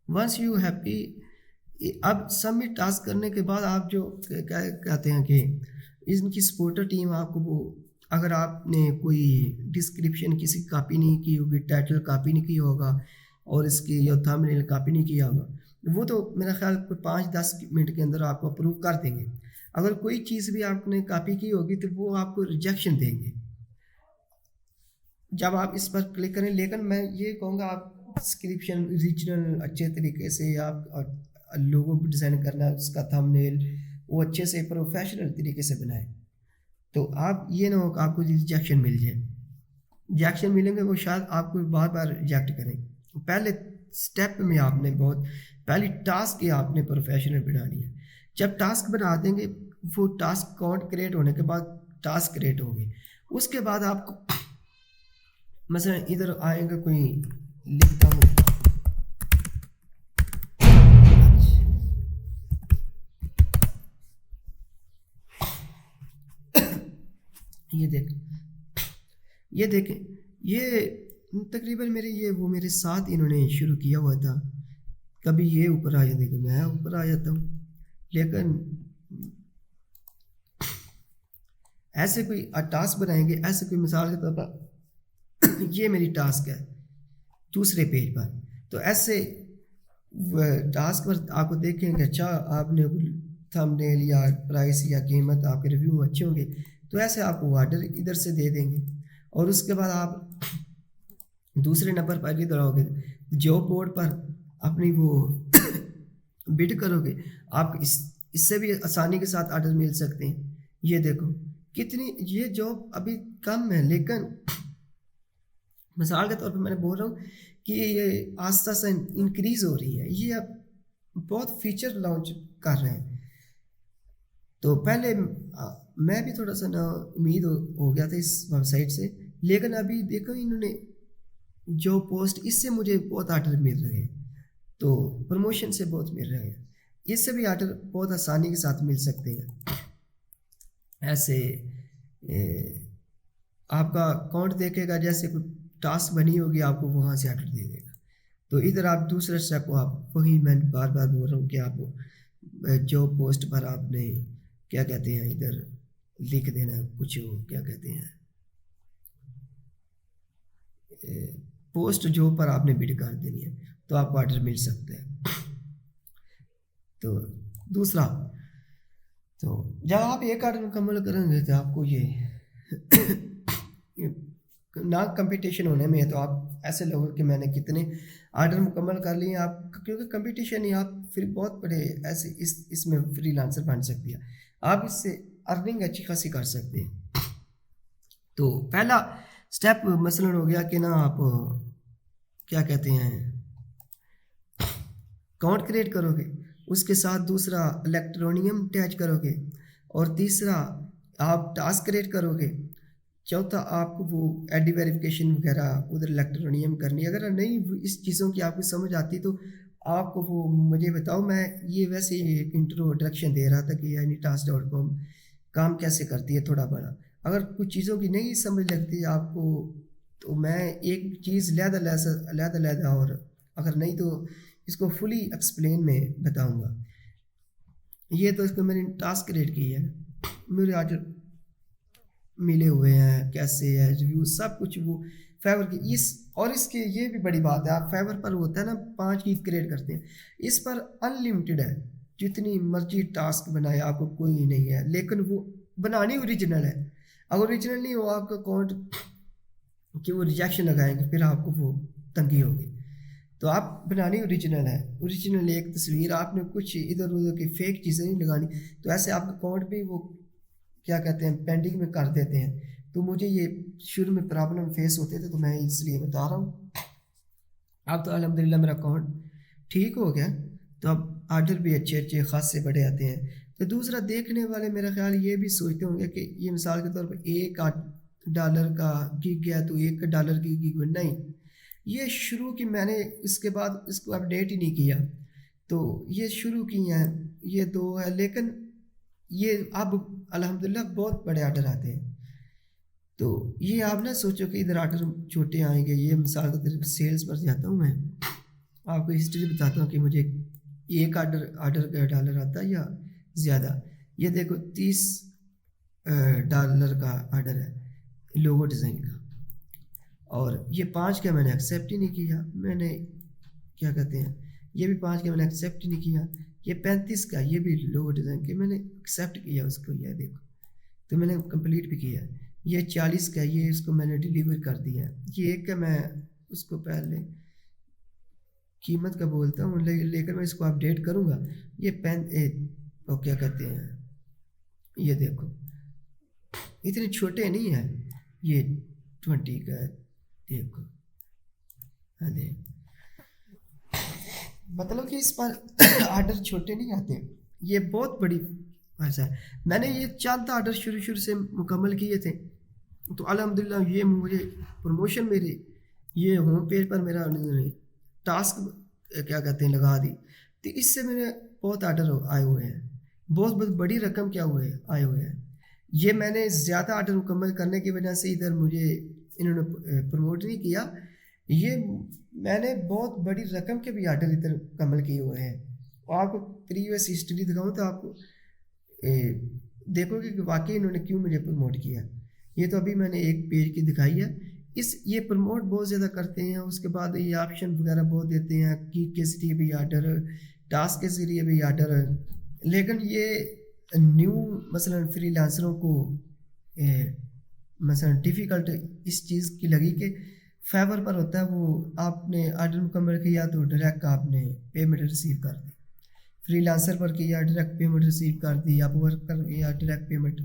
Once you happy, اب سبمٹ ٹاسک کرنے کے بعد آپ جو کہتے ہیں کہ ان کی سپورٹر ٹیم آپ کو وہ, اگر آپ نے کوئی ڈسکرپشن کسی کاپی نہیں کی ہوگی, ٹائٹل کاپی نہیں کیا ہوگا, اور اس کی یا تھمبنیل کاپی نہیں کیا ہوگا, وہ تو میرا خیال کوئی 5-10 منٹ کے اندر آپ کو اپروو کر دیں گے. اگر کوئی چیز بھی آپ نے کاپی کی ہوگی تو وہ آپ کو ریجیکشن دیں گے جب آپ اس پر کلک کریں. لیکن میں یہ کہوں گا آپ ڈسکرپشن ریجنل اچھے طریقے سے آپ لوگو ڈیزائن کرنا, اس کا تھمبنیل وہ اچھے سے پروفیشنل طریقے سے بنائیں. تو آپ یہ نہ ہو کہ آپ کو ریجیکشن مل جائے. ریجیکشن ملیں گے وہ شاید آپ کو بار بار ریجیکٹ کریں. پہلے سٹیپ میں آپ نے بہت پہلی ٹاسک یہ آپ نے پروفیشنل بنانی ہے. جب ٹاسک بنا دیں گے وہ ٹاسک کاؤنٹ کریٹ ہونے کے بعد ٹاسک کریٹ ہوگی. اس کے بعد آپ کو مثلا ادھر آئے گا کوئی لکھتا ہوں یہ دیکھیں یہ تقریباً میرے یہ وہ میرے ساتھ انہوں نے شروع کیا ہوا تھا. کبھی یہ اوپر آ جاتے کہ میں اوپر آ جاتا ہوں. لیکن ایسے کوئی ٹاسک بنائیں گے، ایسے کوئی مثال کے طور پر یہ میری ٹاسک ہے دوسرے پیج پر، تو ایسے ٹاسک پر آپ کو دیکھیں کہ اچھا آپ نے تھم نیل یا پرائس یا قیمت آپ کے ریویو اچھے ہوں گے، تو ایسے آپ کو آرڈر ادھر سے دے دیں گے. اور اس کے بعد آپ دوسرے نمبر پر ادھر آؤ گے، جاب بورڈ پر اپنی وہ بڈ کرو گے، آپ اس سے بھی آسانی کے ساتھ آرڈر مل سکتے ہیں. یہ دیکھو کتنی یہ جاب ابھی کم ہے، لیکن مثال کے طور پر میں نے بول رہا ہوں کہ یہ آہستہ آہستہ انکریز ہو رہی ہے. یہ اب بہت فیچر لانچ کر رہے ہیں. تو پہلے میں بھی تھوڑا سا نا امید ہو گیا تھا اس ویب سائٹ سے، لیکن ابھی دیکھو انہوں نے جو پوسٹ اس سے مجھے بہت آرڈر مل رہے ہیں، تو پروموشن سے بہت مل رہے ہیں، اس سے بھی آرڈر بہت آسانی کے ساتھ مل سکتے ہیں. ایسے آپ کا اکاؤنٹ دیکھے گا، جیسے کوئی ٹاسک بنی ہوگی آپ کو وہاں سے آرڈر دے دے گا. تو ادھر آپ دوسرے اسٹیپ کو آپ وہی میں بار بار بول رہا ہوں کہ آپ جو پوسٹ پر آپ نے کیا کہتے ہیں ادھر لکھ دینا کچھ کیا کہتے ہیں پوسٹ جو پر آپ نے بڈ کر دینی ہے، تو آپ کو آرڈر مل سکتا ہے. تو دوسرا، تو جب آپ ایک آرڈر مکمل کریں گے تو آپ کو یہ نہ کمپٹیشن ہونے میں ہے. تو آپ ایسے لوگوں کہ میں نے کتنے آرڈر مکمل کر لیے آپ، کیونکہ کمپٹیشن ہی آپ پھر بہت بڑے ایسے اس میں فری لانسر بن سکتی ہے، آپ اس سے ارننگ اچھی خاصی کر سکتے ہیں. تو پہلا سٹیپ مثلا ہو گیا کہ نا آپ کیا کہتے ہیں اکاؤنٹ کریٹ کرو گے، اس کے ساتھ دوسرا الیکٹرونیم اٹیچ کرو گے، اور تیسرا آپ ٹاسک کریٹ کرو گے، چوتھا آپ کو وہ ایڈی ویریفیکیشن وغیرہ ادھر الیکٹرونیم کرنی. اگر نہیں اس چیزوں کی آپ کو سمجھ آتی تو آپ کو وہ مجھے بتاؤ. میں یہ ویسے ایک انٹروڈکشن دے رہا تھا کہ anytask.com کام کیسے کرتی ہے تھوڑا بڑا. اگر کچھ چیزوں کی نہیں سمجھ لگتی آپ کو تو میں ایک چیز علیحدہ اور اگر نہیں تو اس کو فلی ایکسپلین میں بتاؤں گا. یہ تو اس کو میں نے ٹاسک کریٹ کی ہے، میرے آرڈر ملے ہوئے ہیں، کیسے ہے ریویو سب کچھ وہ فیور کی اس کے یہ بھی بڑی بات ہے. آپ فیور پر ہوتا ہے نا 5 کی کریٹ کرتے ہیں، اس پر انلمیٹڈ ہے، جتنی مرضی ٹاسک بنائے آپ کو کوئی نہیں ہے، لیکن وہ بنانی اوریجنل ہے. اگر اوریجنل نہیں ہو آپ کا اکاؤنٹ کہ وہ ریجیکشن لگائیں گے پھر آپ کو وہ تنگی ہوگی. تو آپ بنانی اوریجنل ہے، اوریجنل ایک تصویر، آپ نے کچھ ادھر ادھر کی فیک چیزیں نہیں لگانی. تو ایسے آپ کا اکاؤنٹ بھی وہ کیا کہتے ہیں پینڈنگ میں کر دیتے ہیں. تو مجھے یہ شروع میں پرابلم فیس ہوتے تھے، تو میں اس لیے بتا رہا ہوں. اب تو الحمدللہ میرا اکاؤنٹ ٹھیک ہو گیا، تو اب آرڈر بھی اچھے خاصے بڑے آتے ہیں. تو دوسرا دیکھنے والے میرا خیال یہ بھی سوچتے ہوں گے کہ یہ مثال کے طور پر $1 کا گگ گیا تو $1 کی گگ نہیں. یہ شروع کی میں نے اس کے بعد اس کو اپڈیٹ ہی نہیں کیا، تو یہ شروع کی ہیں یہ 2 ہے، لیکن یہ اب الحمدللہ بہت بڑے آرڈر آتے ہیں. تو یہ آپ نہ سوچو کہ ادھر آرڈر چھوٹے آئیں گے. یہ مثال کے طور پر سیلز پر جاتا ہوں، میں آپ کو ہسٹری بتاتا ہوں کہ مجھے ایک آرڈر کا $1 آتا ہے یا زیادہ. یہ دیکھو $30 کا آرڈر ہے لوگو ڈیزائن کا، اور یہ 5 کا میں نے ایکسیپٹ ہی نہیں کیا. میں نے کیا کہتے ہیں یہ بھی 5 کا میں نے ایکسیپٹ ہی نہیں کیا. یہ 35 کا یہ بھی لوگو ڈیزائن کے میں نے ایکسیپٹ کیا اس کو. یہ دیکھو تو میں نے کمپلیٹ بھی کیا. یہ 40 کا یہ اس کو میں نے ڈیلیور کر دیا. یہ 1 کا میں اس کو پہلے قیمت کا بولتا ہوں، لیکن میں اس کو اپڈیٹ کروں گا. یہ اور کیا کہتے ہیں یہ دیکھو اتنے چھوٹے نہیں ہیں. یہ 20 کا دیکھو، مطلب کہ اس پر آرڈر چھوٹے نہیں آتے. یہ بہت بڑی ایسا ہے. میں نے یہ چند آرڈر شروع سے مکمل کیے تھے، تو الحمدللہ یہ مجھے پروموشن میری یہ ہوم پیج پر میرا ٹاسک کیا کہتے ہیں لگا دی. تو اس سے میرے بہت آرڈر آئے ہوئے ہیں، بہت بڑی رقم کیا آئے ہوئے ہیں. یہ میں نے زیادہ آرڈر مکمل کرنے کی وجہ سے ادھر مجھے انہوں نے پروموٹ نہیں کیا، یہ میں نے بہت بڑی رقم کے بھی آرڈر ادھر کمل کیے ہوئے ہیں، اور آپ کو پریویس ہسٹری دکھاؤں تو آپ کو دیکھو گے کہ واقعی انہوں نے کیوں مجھے پروموٹ کیا۔ یہ تو ابھی میں نے ایک پیج کی دکھائی ہے، یہ پروموٹ بہت زیادہ کرتے ہیں، اس کے بعد یہ آپشن وغیرہ بہت دیتے ہیں، کی کے ذریعے بھی آرڈر، ٹاسک کے ذریعے بھی آرڈر، لیکن یہ نیو مثلا فری لانسروں کو مثلا ڈیفیکلٹ اس چیز کی لگی کہ فیور پر ہوتا ہے، وہ آپ نے آرڈر مکمل کیا تو ڈائریکٹ آپ نے پیمنٹ ریسیو کر دی، فری لانسر پر کیا ڈائریکٹ پیمنٹ ریسیو کر دی، آپ ورک کر کیا ڈائریکٹ پیمنٹ،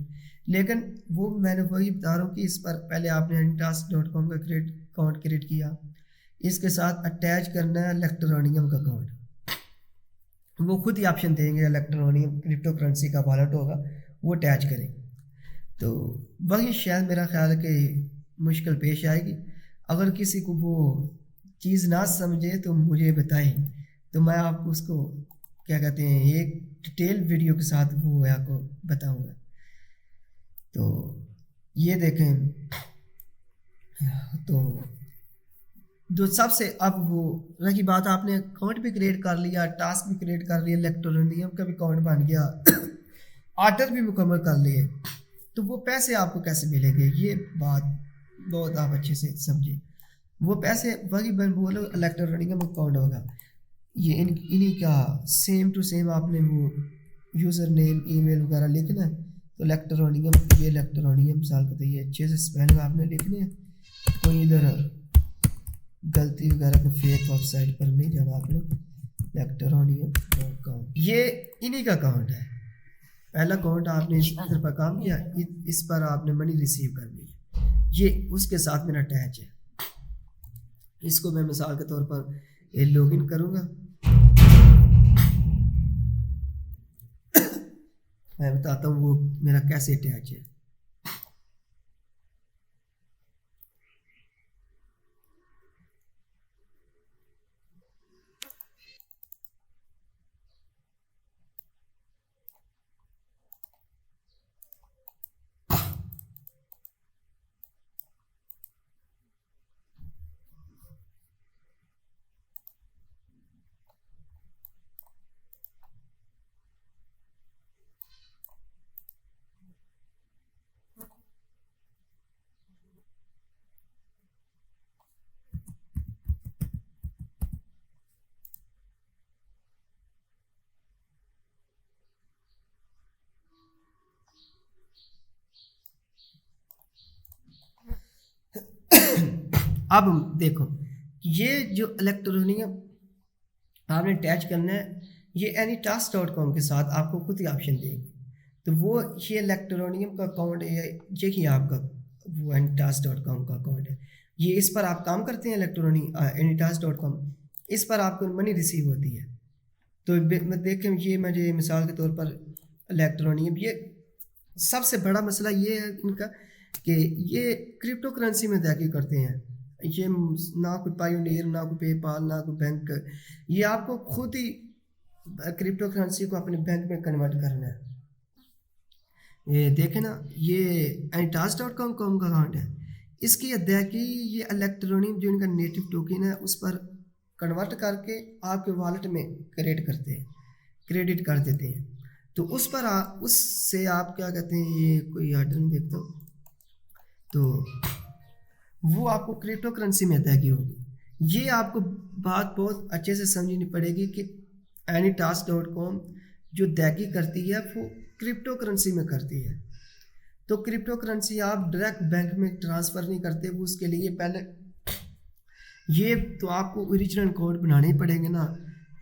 لیکن وہ میں نے وہی بتا رہا ہوں کہ اس پر پہلے آپ نے ٹاسک.com کا اکاؤنٹ کریٹ کیا، اس کے ساتھ اٹیچ کرنا ہے الیکٹرونیم کا اکاؤنٹ، وہ خود ہی آپشن دیں گے، الیکٹرونیم کرپٹو کرنسی کا والیٹ ہوگا وہ اٹیچ کریں، تو وہی شاید میرا خیال ہے کہ مشکل پیش آئے گی۔ اگر کسی کو وہ چیز نہ سمجھے تو مجھے بتائیں، تو میں آپ کو اس کو کیا کہتے ہیں ایک ڈیٹیل ویڈیو کے ساتھ وہ آپ کو بتاؤں گا۔ تو یہ دیکھیں، تو جو سب سے اب وہ رہی بات، آپ نے اکاؤنٹ بھی کریٹ کر لیا، ٹاسک بھی کریٹ کر لیا، الیکٹرونیم کا بھی اکاؤنٹ بن گیا، آرڈر بھی مکمل کر لیے، تو وہ پیسے آپ کو کیسے ملیں گے؟ یہ بات بہت آپ اچھے سے سمجھیں۔ وہ پیسے وہی میں بولو الیکٹرونیم اکاؤنٹ ہوگا، یہ انہی کا سیم ٹو سیم آپ نے وہ یوزر نیم ای میل وغیرہ لکھنا ہے، تو یہ الیکٹرونیم مثال کو تو یہ اچھے سے اسپیلنگ آپ نے لکھنے ہیں، کوئی ادھر غلطی وغیرہ کو فیک ویب سائٹ پر نہیں جانا آپ لوگ۔ الیکٹرونیم اکاؤنٹ یہ انہی کا اکاؤنٹ ہے، پہلا اکاؤنٹ آپ نے ادھر پر کام کیا، اس پر آپ نے منی ریسیو کرنی ہے، یہ اس کے ساتھ میرا اٹیچ ہے۔ اس کو میں مثال کے طور پر لاگ ان کروں گا، میں بتاتا ہوں وہ میرا کیسے اٹیچ ہے۔ اب دیکھو یہ جو الیکٹرونیم آپ نے اٹیچ کرنا ہے، یہ AnyTask.com کے ساتھ آپ کو خود ہی آپشن دیں گے، تو وہ یہ الیکٹرونیم کا اکاؤنٹ ہے، یہی آپ کا وہ AnyTask.com کا اکاؤنٹ ہے، یہ اس پر آپ کام کرتے ہیں AnyTask.com، اس پر آپ کو منی ریسیو ہوتی ہے۔ تو دیکھیں یہ مجھے مثال کے طور پر الیکٹرونیم، یہ سب سے بڑا مسئلہ یہ ہے ان کا کہ یہ کرپٹو کرنسی میں ادائیگی کرتے ہیں، یہ نہ کوئی پائیونیئر، نہ کوئی پے پال، نہ کوئی بینک، یہ آپ کو خود ہی کرپٹو کرنسی کو اپنے بینک میں کنورٹ کرنا ہے۔ یہ دیکھیں نا، یہ AnyTask.com کا اکاؤنٹ ہے، اس کی ادائیگی یہ الیکٹرونیم جو ان کا نیٹو ٹوکن ہے اس پر کنورٹ کر کے آپ کے والٹ میں کریڈٹ کرتے ہیں، کریڈٹ کر دیتے ہیں، تو اس پر اس سے آپ کیا کہتے ہیں، یہ کوئی آرڈر میں دیکھتا ہوں تو وہ آپ کو کرپٹو کرنسی میں ادائیگی ہوگی۔ یہ آپ کو بات بہت اچھے سے سمجھنی پڑے گی کہ AnyTask.com جو ادائیگی کرتی ہے وہ کرپٹو کرنسی میں کرتی ہے، تو کرپٹو کرنسی آپ ڈائریکٹ بینک میں ٹرانسفر نہیں کرتے، وہ اس کے لیے پہلے یہ تو آپ کو اوریجنل کوڈ بنانے ہی پڑیں گے نا،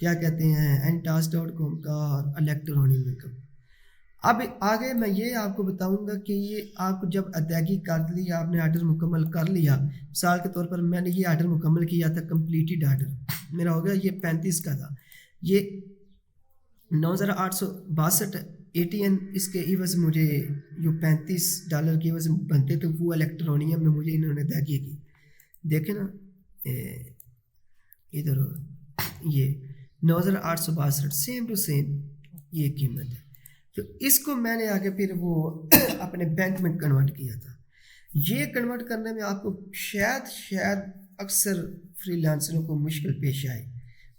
کیا کہتے ہیں AnyTask.com کا اور الیکٹرونیم کا۔ اب آگے میں یہ آپ کو بتاؤں گا کہ یہ آپ کو جب ادائیگی کر لی، آپ نے آرڈر مکمل کر لیا، مثال کے طور پر میں نے یہ آرڈر مکمل کیا تھا، کمپلیٹڈ آرڈر میرا ہو گیا، یہ 35 کا تھا، یہ 9862 ATN اس کے عوض مجھے جو $35 کے عوض بنتے تھے وہ الیکٹرونیم میں مجھے انہوں نے ادائیگی کی، دیکھیں نا ادھر یہ 9862 سیم ٹو سیم یہ قیمت ہے، تو اس کو میں نے آگے پھر وہ اپنے بینک میں کنورٹ کیا تھا۔ یہ کنورٹ کرنے میں آپ کو شاید اکثر فری لانسروں کو مشکل پیش آئے،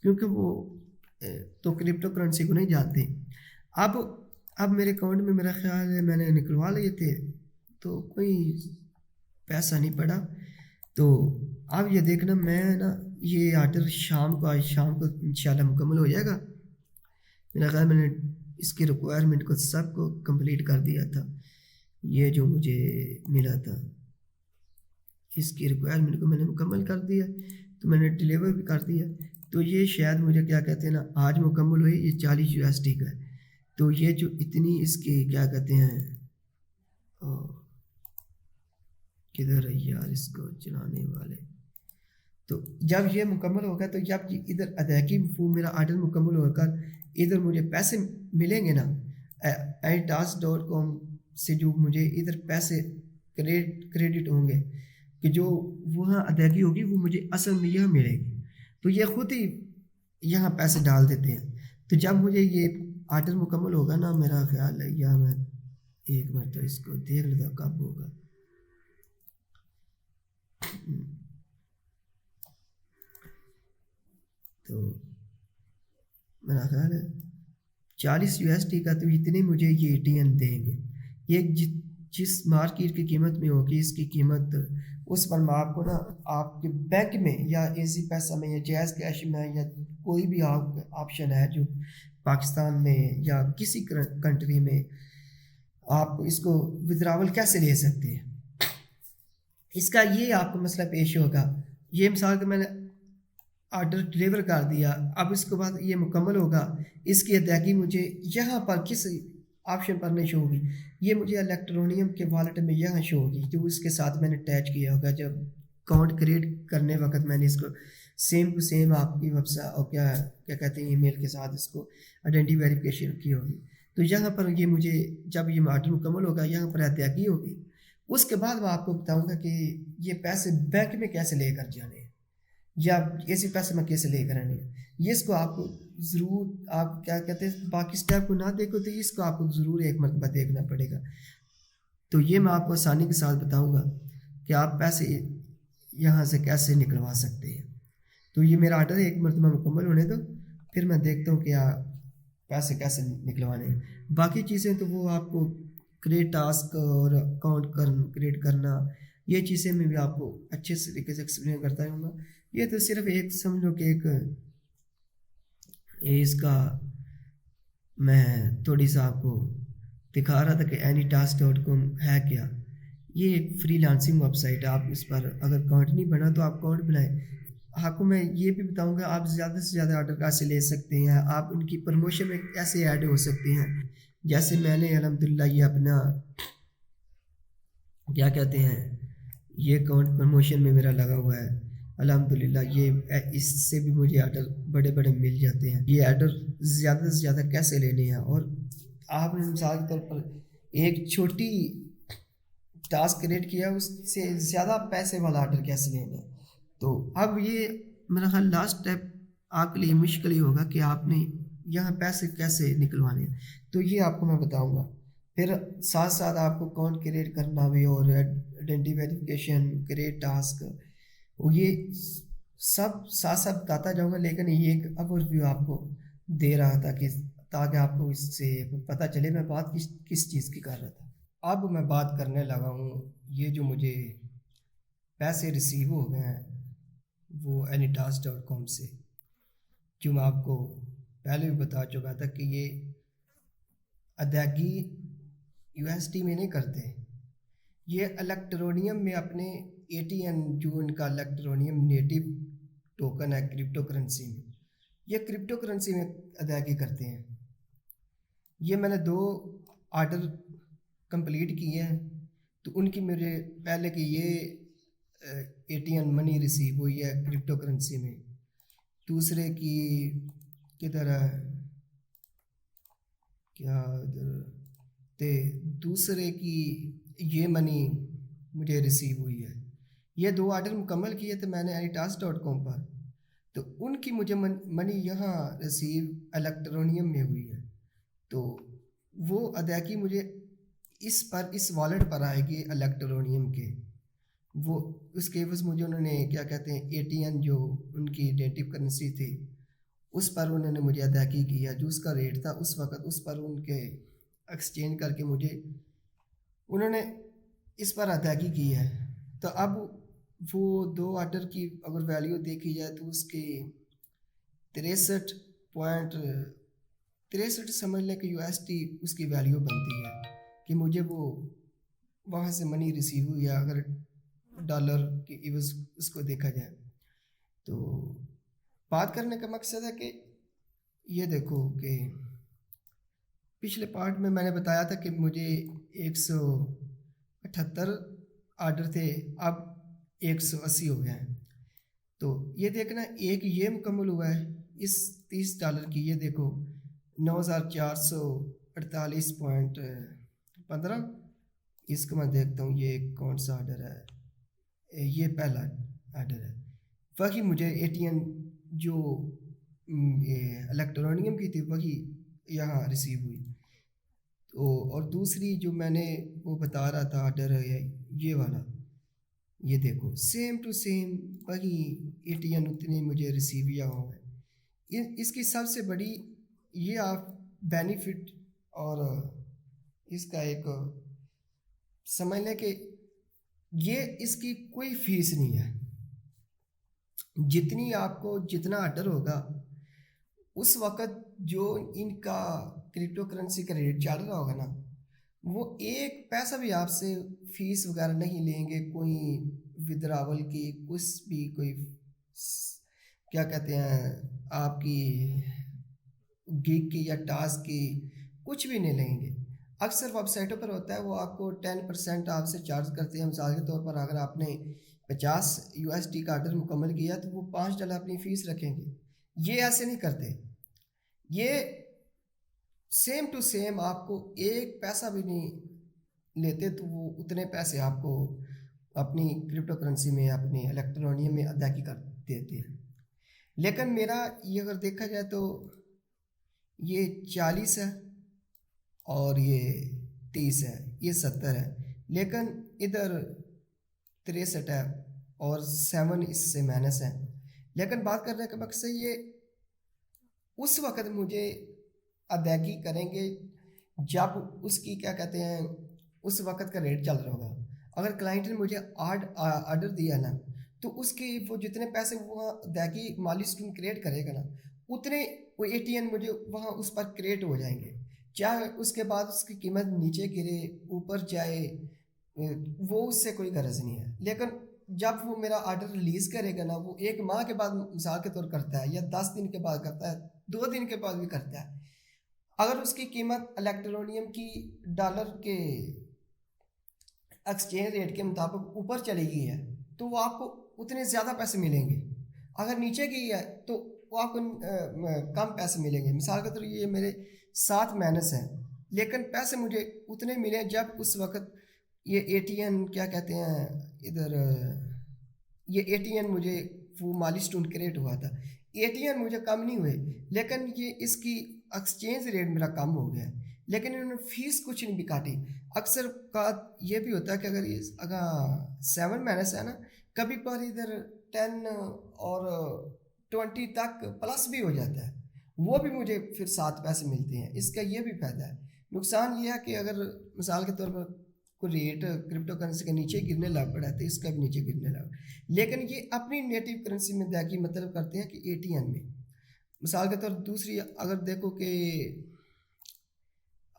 کیونکہ وہ تو کرپٹو کرنسی کو نہیں جانتے۔ اب اب میرے اکاؤنٹ میں میرا خیال ہے میں نے نکلوا لیے تھے تو کوئی پیسہ نہیں پڑا۔ تو اب یہ دیکھنا میں نا یہ آرڈر آج شام کو انشاءاللہ مکمل ہو جائے گا۔ میرا خیال میں نے اس کی ریکوائرمنٹ کو سب کو کمپلیٹ کر دیا تھا، یہ جو مجھے ملا تھا اس کی ریکوائرمنٹ کو میں نے مکمل کر دیا، تو میں نے ڈیلیور بھی کر دیا۔ تو یہ شاید مجھے کیا کہتے ہیں نا آج مکمل ہوئی، یہ $40 کا ہے۔ تو یہ جو اتنی اس کی کیا کہتے ہیں کدھر ہے یار اس کو چلانے والے، تو جب یہ مکمل ہوگا تو جب ادھر ادائیگی مفہوم میرا آرڈر مکمل ہو کر ادھر مجھے پیسے ملیں گے نا anytask.com سے، جو مجھے ادھر پیسے کریڈٹ ہوں گے کہ جو وہاں ادائیگی ہوگی وہ مجھے اصل میں یہاں ملے گی، تو یہ خود ہی یہاں پیسے ڈال دیتے ہیں۔ تو جب مجھے یہ آرڈر مکمل ہوگا نا، میرا خیال ہے یا میں ایک منٹ تو اس کو دیکھ لیتا کب ہوگا۔ تو میرا خیال ہے $40 کا، تو اتنے مجھے یہ ATM دیں گے۔ یہ جس مارکیٹ کی قیمت میں ہوگی اس کی قیمت اس پر میں آپ کو نا آپ کے بینک میں یا ایزی پیسہ میں یا جائز کیش میں یا کوئی بھی آپشن ہے جو پاکستان میں یا کسی کنٹری میں آپ اس کو ودراول کیسے لے سکتے ہیں، اس کا یہ آپ کو مسئلہ پیش ہوگا۔ یہ مثال کہ میں نے آرڈر ڈلیور کر دیا، اب اس کے بعد یہ مکمل ہوگا، اس کی ادائیگی مجھے یہاں پر کس آپشن پر نہیں شو ہوگی، یہ مجھے الیکٹرونیم کے والٹ میں یہاں شو ہوگی جو اس کے ساتھ میں نے اٹیچ کیا ہوگا۔ جب اکاؤنٹ کریٹ کرنے وقت میں نے اس کو سیم ٹو سیم آپ کی ویب سائٹ اور کیا کہتے ہیں ای میل کے ساتھ اس کو آئیڈینٹی ویریفیکیشن کی ہوگی، تو یہاں پر یہ مجھے جب یہ آرڈر مکمل ہوگا یہاں پر ادائیگی ہوگی۔ اس کے بعد میں آپ کو بتاؤں گا کہ یہ پیسے بینک میں کیسے لے کر جانے ہیں یا ایسے پیسے میں کیسے لے کر آنے ہیں، یہ اس کو آپ کو ضرور آپ کیا کہتے ہیں باقی اسٹیپ کو نہ دیکھو تو اس کو آپ کو ضرور ایک مرتبہ دیکھنا پڑے گا۔ تو یہ میں آپ کو آسانی کے ساتھ بتاؤں گا کہ آپ پیسے یہاں سے کیسے نکلوا سکتے ہیں۔ تو یہ میرا آرڈر ایک مرتبہ مکمل ہونے دو، پھر میں دیکھتا ہوں کہ پیسے کیسے نکلوانے ہیں۔ باقی چیزیں تو وہ آپ کو کریٹ ٹاسک اور اکاؤنٹ کریٹ کرنا، یہ چیزیں میں بھی آپ کو اچھے طریقے سے ایکسپلین کرتا ہوں گا۔ یہ تو صرف ایک سمجھو کہ ایک اس کا میں تھوڑی سا آپ کو دکھا رہا تھا کہ anytask.com ہے کیا۔ یہ ایک فری لانسنگ ویب سائٹ ہے، آپ اس پر اگر اکاؤنٹ نہیں بنا تو آپ اکاؤنٹ بنائیں۔ آپ کو میں یہ بھی بتاؤں گا آپ زیادہ سے زیادہ آرڈر کیسے لے سکتے ہیں، آپ ان کی پروموشن میں کیسے ایڈ ہو سکتے ہیں۔ جیسے میں نے الحمدللہ یہ اپنا کیا کہتے ہیں یہ اکاؤنٹ پروموشن میں میرا لگا ہوا ہے الحمدللہ، یہ اس سے بھی مجھے آرڈر بڑے بڑے مل جاتے ہیں۔ یہ آرڈر زیادہ سے زیادہ کیسے لینے ہیں، اور آپ نے مثال کے طور پر ایک چھوٹی ٹاسک کریٹ کیا اس سے زیادہ پیسے والا آرڈر کیسے لینا ہے۔ تو اب یہ میرا خیال لاسٹ اسٹیپ آپ کے لیے مشکل ہی ہوگا کہ آپ نے یہاں پیسے کیسے نکلوانے ہیں، تو یہ آپ کو میں بتاؤں گا۔ پھر ساتھ ساتھ آپ کو اکاؤنٹ کریٹ کرنا بھی اور آئیڈینٹی ویریفیکیشن کریٹ ٹاسک، یہ سب ساتھ ساتھ بتاتا جاؤں گا، لیکن یہ ایک اوور ویو آپ کو دے رہا تھا کہ تاکہ آپ کو اس سے پتہ چلے میں بات کس چیز کی کر رہا تھا۔ اب میں بات کرنے لگا ہوں یہ جو مجھے پیسے ریسیو ہو گئے ہیں وہ anytask.com سے، جو میں آپ کو پہلے بھی بتا چکا تھا کہ یہ ادائیگی USD میں نہیں کرتے، یہ الیکٹرونیم میں اپنے ATM جو ان کا الیکٹرونیم نیٹو ٹوکن ہے کرپٹو کرنسی میں، یہ کرپٹو کرنسی میں ادائیگی کرتے ہیں۔ یہ میں نے 2 آرڈر کمپلیٹ کیے ہیں، تو ان کی میرے پہلے کی یہ ATM منی ریسیو ہوئی ہے کرپٹو کرنسی میں، دوسرے کی کدھر ہے کیا تے دوسرے کی یہ منی مجھے ریسیو ہوئی ہے۔ یہ 2 آرڈر مکمل کیے تھے میں نے anytask.com پر، تو ان کی مجھے منی یہاں ریسیو الیکٹرونیم میں ہوئی ہے، تو وہ ادائیگی مجھے اس والٹ پر آئے گی الیکٹرونیم کے، وہ اس کے عوض مجھے انہوں نے کیا کہتے ہیں ATN جو ان کی نیٹو کرنسی تھی اس پر انہوں نے مجھے ادائیگی کیا، جو اس کا ریٹ تھا اس وقت اس پر ان کے ایکسچینج کر کے مجھے انہوں نے اس پر ادائیگی کی ہے۔ تو اب وہ 2 آرڈر کی اگر ویلیو دیکھی جائے تو اس کی 63.63 سمجھ لیں کہ USD اس کی ویلیو بنتی ہے کہ مجھے وہ وہاں سے منی ریسیو ہوئی ہے اگر ڈالر کی عوض اس کو دیکھا جائے۔ تو بات کرنے کا مقصد ہے کہ یہ دیکھو کہ پچھلے پارٹ میں نے بتایا تھا کہ مجھے 178 آرڈر تھے، اب 180 ہو گئے ہیں۔ تو یہ دیکھنا ایک یہ مکمل ہوا ہے اس $30 کی، یہ دیکھو 9448.15، اس کو میں دیکھتا ہوں یہ کون سا آرڈر ہے، یہ پہلا آرڈر ہے۔ وہی مجھے ATN جو الیکٹرونیم کی تھی وہی یہاں ریسیو ہوئی۔ تو اور دوسری جو میں نے وہ بتا رہا تھا آرڈر ہے یہ والا، یہ دیکھو سیم ٹو سیم وہی ATN اتنے مجھے ریسیو یا ہوا ہے۔ اس کی سب سے بڑی یہ آپ بینیفٹ اور اس کا ایک سمجھ لیں کہ یہ اس کی کوئی فیس نہیں ہے، جتنی آپ کو جتنا آرڈر ہوگا اس وقت جو ان کا کرپٹو کرنسی کا ریٹ چل رہا ہوگا نا وہ 1 پیسہ بھی آپ سے فیس وغیرہ نہیں لیں گے، کوئی ودراول کی کچھ بھی کوئی کیا کہتے ہیں آپ کی گیگ کی یا ٹاسک کی کچھ بھی نہیں لیں گے۔ اکثر ویب سائٹوں پر ہوتا ہے وہ آپ کو 10% آپ سے چارج کرتے ہیں۔ مثال کے طور پر اگر آپ نے 50 USD کا آرڈر مکمل کیا تو وہ $5 اپنی فیس رکھیں گے۔ یہ ایسے نہیں کرتے، یہ سیم ٹو سیم آپ کو 1 پیسہ بھی نہیں لیتے، تو وہ اتنے پیسے آپ کو اپنی کرپٹو کرنسی میں اپنی الیکٹرونیم میں ادائیگی کر دیتے ہیں۔ لیکن میرا یہ اگر دیکھا جائے تو یہ 40 ہے اور یہ 30 ہے، یہ 70 ہے، لیکن ادھر 63 ہے اور 7 اس سے مائنس ہے۔ لیکن بات کرنے کا مقصد یہ اس وقت مجھے ادائیگی کریں گے جب اس کی کیا کہتے ہیں اس وقت کا ریٹ چل رہا ہوگا۔ اگر کلائنٹ نے مجھے آرڈر دیا نا تو اس کی وہ جتنے پیسے وہاں ادائیگی مالی اسٹون کریٹ کرے گا نا اتنے وہ ATN مجھے وہاں اس پر کریٹ ہو جائیں گے، چاہے اس کے بعد اس کی قیمت نیچے گرے اوپر جائے وہ اس سے کوئی غرض نہیں ہے۔ لیکن جب وہ میرا آرڈر ریلیز کرے گا نا وہ 1 ماہ کے بعد مثال کے طور کرتا ہے یا 10 دن کے بعد کرتا ہے، 2 دن کے بعد بھی کرتا ہے، اگر اس کی قیمت الیکٹرونیم کی ڈالر کے ایکسچینج ریٹ کے مطابق اوپر چلی گئی ہے تو وہ آپ کو اتنے زیادہ پیسے ملیں گے، اگر نیچے گئی ہے تو وہ آپ کو کم پیسے ملیں گے۔ مثال کے طور یہ میرے 7 مائنس ہیں لیکن پیسے مجھے اتنے ملے جب اس وقت یہ ATN کیا کہتے ہیں ادھر یہ ATN مجھے وہ مالی اسٹون کریٹ ہوا تھا، ATN مجھے کم نہیں ہوئے لیکن یہ اس کی ایکسچینج ریٹ میرا کم ہو گیا، لیکن انہوں نے فیس کچھ نہیں بھی کاٹی۔ اکثر کا یہ بھی ہوتا ہے کہ اگر 7 مائنس ہے نا کبھی کبھار ادھر 10 اور 20 تک پلس بھی ہو جاتا ہے، وہ بھی مجھے پھر 7 پیسے ملتے ہیں۔ اس کا یہ بھی فائدہ ہے۔ نقصان یہ ہے کہ اگر مثال کے طور پر کوئی ریٹ کرپٹو کرنسی کے نیچے گرنے لگ پڑا ہے تو اس کا بھی نیچے گرنے لگا، لیکن یہ اپنی نیٹو کرنسی میں ادائیگی مطلب کرتے ہیں کہ ATN میں۔ مثال کے طور دوسری اگر دیکھو کہ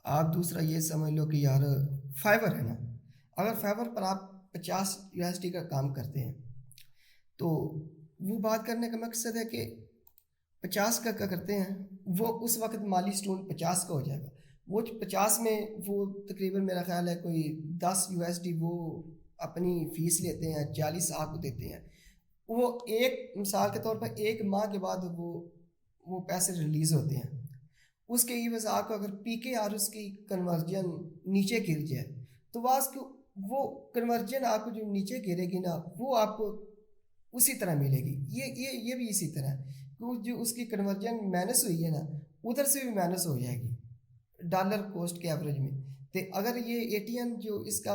آپ دوسرا یہ سمجھ لو کہ یار فائبر ہے نا، اگر فائبر پر آپ 50 USD کا کام کرتے ہیں تو وہ بات کرنے کا مقصد ہے کہ 50 کا کیا کرتے ہیں وہ اس وقت مالی اسٹون 50 کا ہو جائے گا، وہ 50 میں وہ تقریباً میرا خیال ہے کوئی 10 USD وہ اپنی فیس لیتے ہیں، 40 آپ کو دیتے ہیں، وہ ایک مثال کے طور پر 1 ماہ کے بعد وہ پیسے ریلیز ہوتے ہیں۔ اس کے عوض آپ کو اگر PKR اس کی کنورجن نیچے گر جائے تو وہ کنورجن آپ کو جو نیچے گرے گی نا وہ آپ کو اسی طرح ملے گی، یہ بھی اسی طرح جو اس کی کنورجن مائنس ہوئی ہے نا ادھر سے بھی مائنس ہو جائے گی ڈالر کوسٹ کے ایوریج میں۔ تو اگر یہ ATN جو اس کا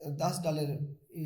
$10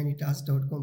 anytas.com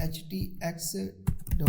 htx.com,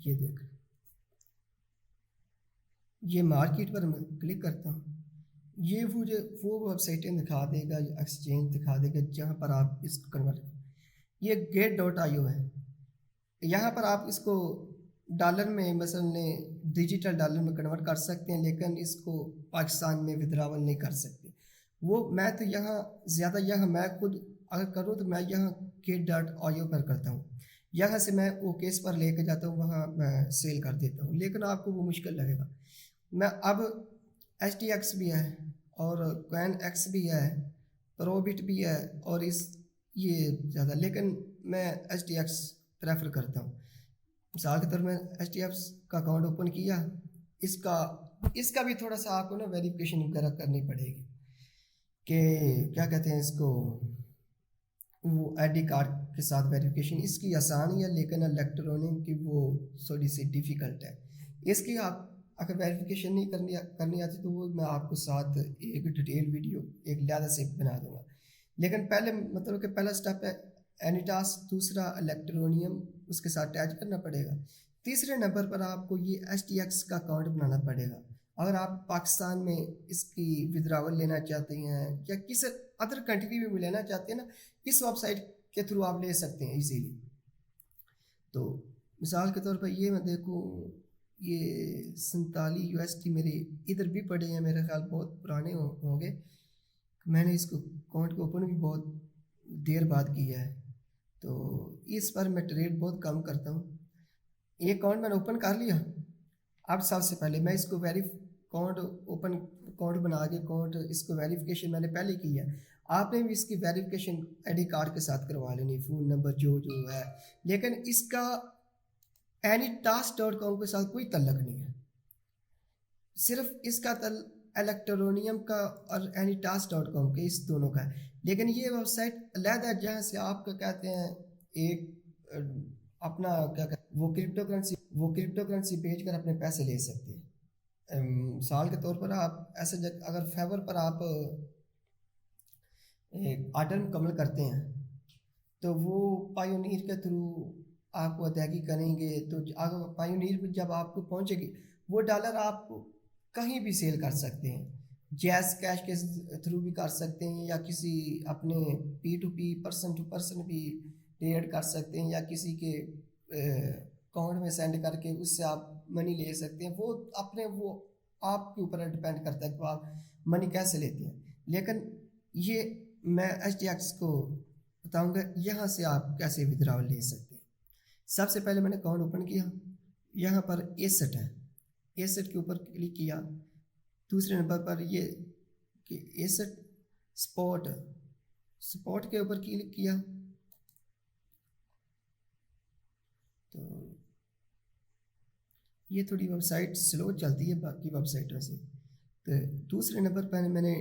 یہ دیکھ، یہ مارکیٹ پر میں کلک کرتا ہوں، یہ وہ ویب سائٹیں دکھا دے گا، ایکسچینج دکھا دے گا جہاں پر آپ اس کو کنورٹ، یہ get.io ہے، یہاں پر آپ اس کو ڈالر میں مثلاً ڈیجیٹل ڈالر میں کنورٹ کر سکتے ہیں، لیکن اس کو پاکستان میں ودراول نہیں کر سکتے۔ وہ میں تو یہاں میں خود اگر کروں تو میں یہاں get.io پر کرتا ہوں، یہاں سے میں وہ کیس پر لے کے جاتا ہوں، وہاں میں سیل کر دیتا ہوں، لیکن آپ کو وہ مشکل لگے گا۔ میں اب HTX بھی ہے اور کوین ایکس بھی ہے، پروبٹ بھی ہے، اور یہ زیادہ، لیکن میں HTX پریفر کرتا ہوں۔ مثال کے طور میں HTX کا اکاؤنٹ اوپن کیا، اس کا بھی تھوڑا سا آپ کو نا ویریفیکیشن وغیرہ کرنی پڑے گی کہ کیا کہتے ہیں اس کو، وہ ID کارڈ کے ساتھ ویریفیکیشن، اس کی آسان ہے لیکن الیکٹرونک کی وہ تھوڑی سی ڈیفیکلٹ ہے۔ اس کی آپ اگر ویریفیکیشن نہیں کرنی آتی تو وہ میں آپ کو ساتھ ایک ڈیٹیل ویڈیو ایک لہٰذا سے بنا دوں گا، لیکن پہلے مطلب کہ پہلا سٹیپ ہے اینیٹاس، دوسرا الیکٹرونیم اس کے ساتھ اٹیچ کرنا پڑے گا، تیسرے نمبر پر آپ کو یہ HTX کا اکاؤنٹ بنانا پڑے گا۔ اگر آپ پاکستان میں اس کی ودراول لینا چاہتے ہیں یا کسی ادر کنٹری میں بھی لینا چاہتے ہیں نا، اس ویب سائٹ کے تھرو آپ لے سکتے ہیں ایزیلی۔ تو مثال کے طور پر یہ میں دیکھوں، یہ 47 USD میرے ادھر بھی پڑے ہیں، میرے خیال بہت پرانے ہوں گے، میں نے اس کو اکاؤنٹ کو اوپن بھی بہت دیر بعد کیا ہے، تو اس پر میں ٹریڈ بہت کم کرتا ہوں۔ یہ اکاؤنٹ میں نے اوپن کر لیا، اب سب سے پہلے میں اس کو اکاؤنٹ بنا کے اس کو ویریفیکیشن میں نے پہلے کی ہے، آپ نے بھی اس کی ویریفیکیشن ID کارڈ کے ساتھ کروا لینی، فون نمبر جو ہے، لیکن اس کا anytas.com کے ساتھ کوئی تعلق نہیں ہے، صرف اس کا الیکٹرونیم کا اور anytas.com کے اس دونوں کا ہے، لیکن یہ ویب سائٹ علیحدہ ہے جہاں سے آپ کا کہتے ہیں ایک اپنا کیا کہتے ہیں وہ کرپٹو کرنسی بھیج کر اپنے پیسے لے سکتے ہیں۔ مثال کے طور پر آپ ایسے اگر فیور پر آپ آرڈر مکمل کرتے ہیں تو وہ پائیونیر کے تھرو آپ کو ادائیگی کریں گے، تو پائیونیر جب آپ کو پہنچے گی وہ ڈالر آپ کہیں بھی سیل کر سکتے ہیں، جیز کیش کے تھرو بھی کر سکتے ہیں، یا کسی اپنے P2P پرسن ٹو پرسن بھی ٹریڈ کر سکتے ہیں، یا کسی کے اکاؤنٹ میں سینڈ کر کے اس سے آپ منی لے سکتے ہیں، وہ آپ کے اوپر ڈپینڈ کرتا ہے کہ آپ منی کیسے لیتے ہیں، لیکن یہ میں HTX کو بتاؤں گا یہاں سے آپ کیسے ودراول لے سکتے ہیں۔ سب سے پہلے میں نے اکاؤنٹ اوپن کیا، یہاں پر ایسٹ ہے، ایسٹ کے اوپر کلک کیا، دوسرے نمبر پر یہ کہ ایسٹ سپورٹ کے اوپر کلک کیا، تو یہ تھوڑی ویب سائٹ سلو چلتی ہے باقی ویب سائٹوں سے۔ تو دوسرے نمبر پر میں نے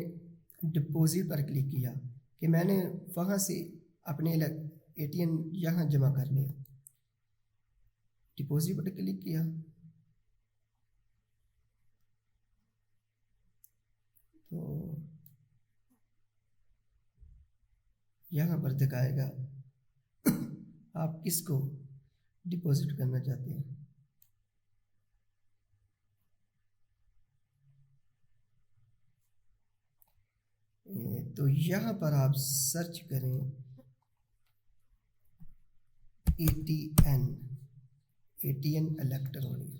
ڈپوزٹ پر کلک کیا کہ میں نے وہاں سے اپنے ATM یہاں جمع کرنے، ڈپوزٹ پر کلک کیا، تو یہاں پر دکھائے گا آپ کس کو ڈپوزٹ کرنا چاہتے ہیں۔ تو یہاں پر آپ سرچ کریں ATN الیکٹرونک،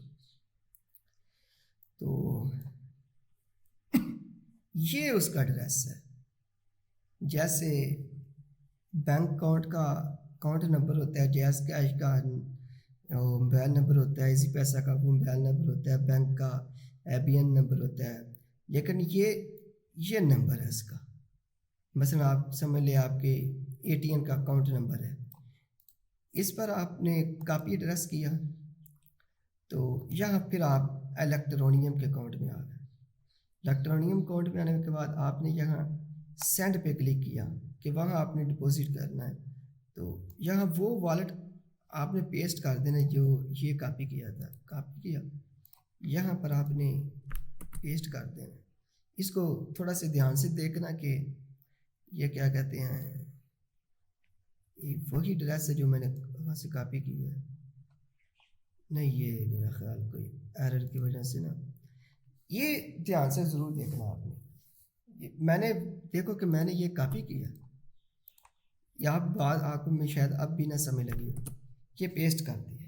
تو یہ اس کا ایڈریس ہے، جیسے بینک اکاؤنٹ نمبر ہوتا ہے، جیز کیش کا موبائل نمبر ہوتا ہے، ایزی پیسہ کا وہ موبائل نمبر ہوتا ہے، بینک کا ABN نمبر ہوتا ہے، لیکن یہ نمبر ہے اس کا، مثلا آپ سمجھ لیں آپ کے ATM کا اکاؤنٹ نمبر ہے، اس پر آپ نے کاپی ایڈریس کیا، تو یہاں پھر آپ الیکٹرونیم کے اکاؤنٹ میں آ گئے، الیکٹرونیم اکاؤنٹ میں آنے کے بعد آپ نے یہاں سینڈ پہ کلک کیا کہ وہاں آپ نے ڈپوزٹ کرنا ہے، تو یہاں وہ والیٹ آپ نے پیسٹ کر دینا جو یہ کاپی کیا یہاں پر آپ نے پیسٹ کر دینا، اس کو تھوڑا سے دھیان سے دیکھنا کہ یہ کیا کہتے ہیں وہی ایڈریس ہے جو میں نے وہاں سے کاپی کی ہے، نہیں یہ میرا خیال کوئی ایرر کی وجہ سے نا، یہ دھیان سے ضرور دیکھنا آپ نے. میں نے دیکھو کہ میں نے یہ کاپی کیا، یا بات آپ کو میں شاید اب بھی نہ سمجھ لگی ہو، یہ پیسٹ کر دیا،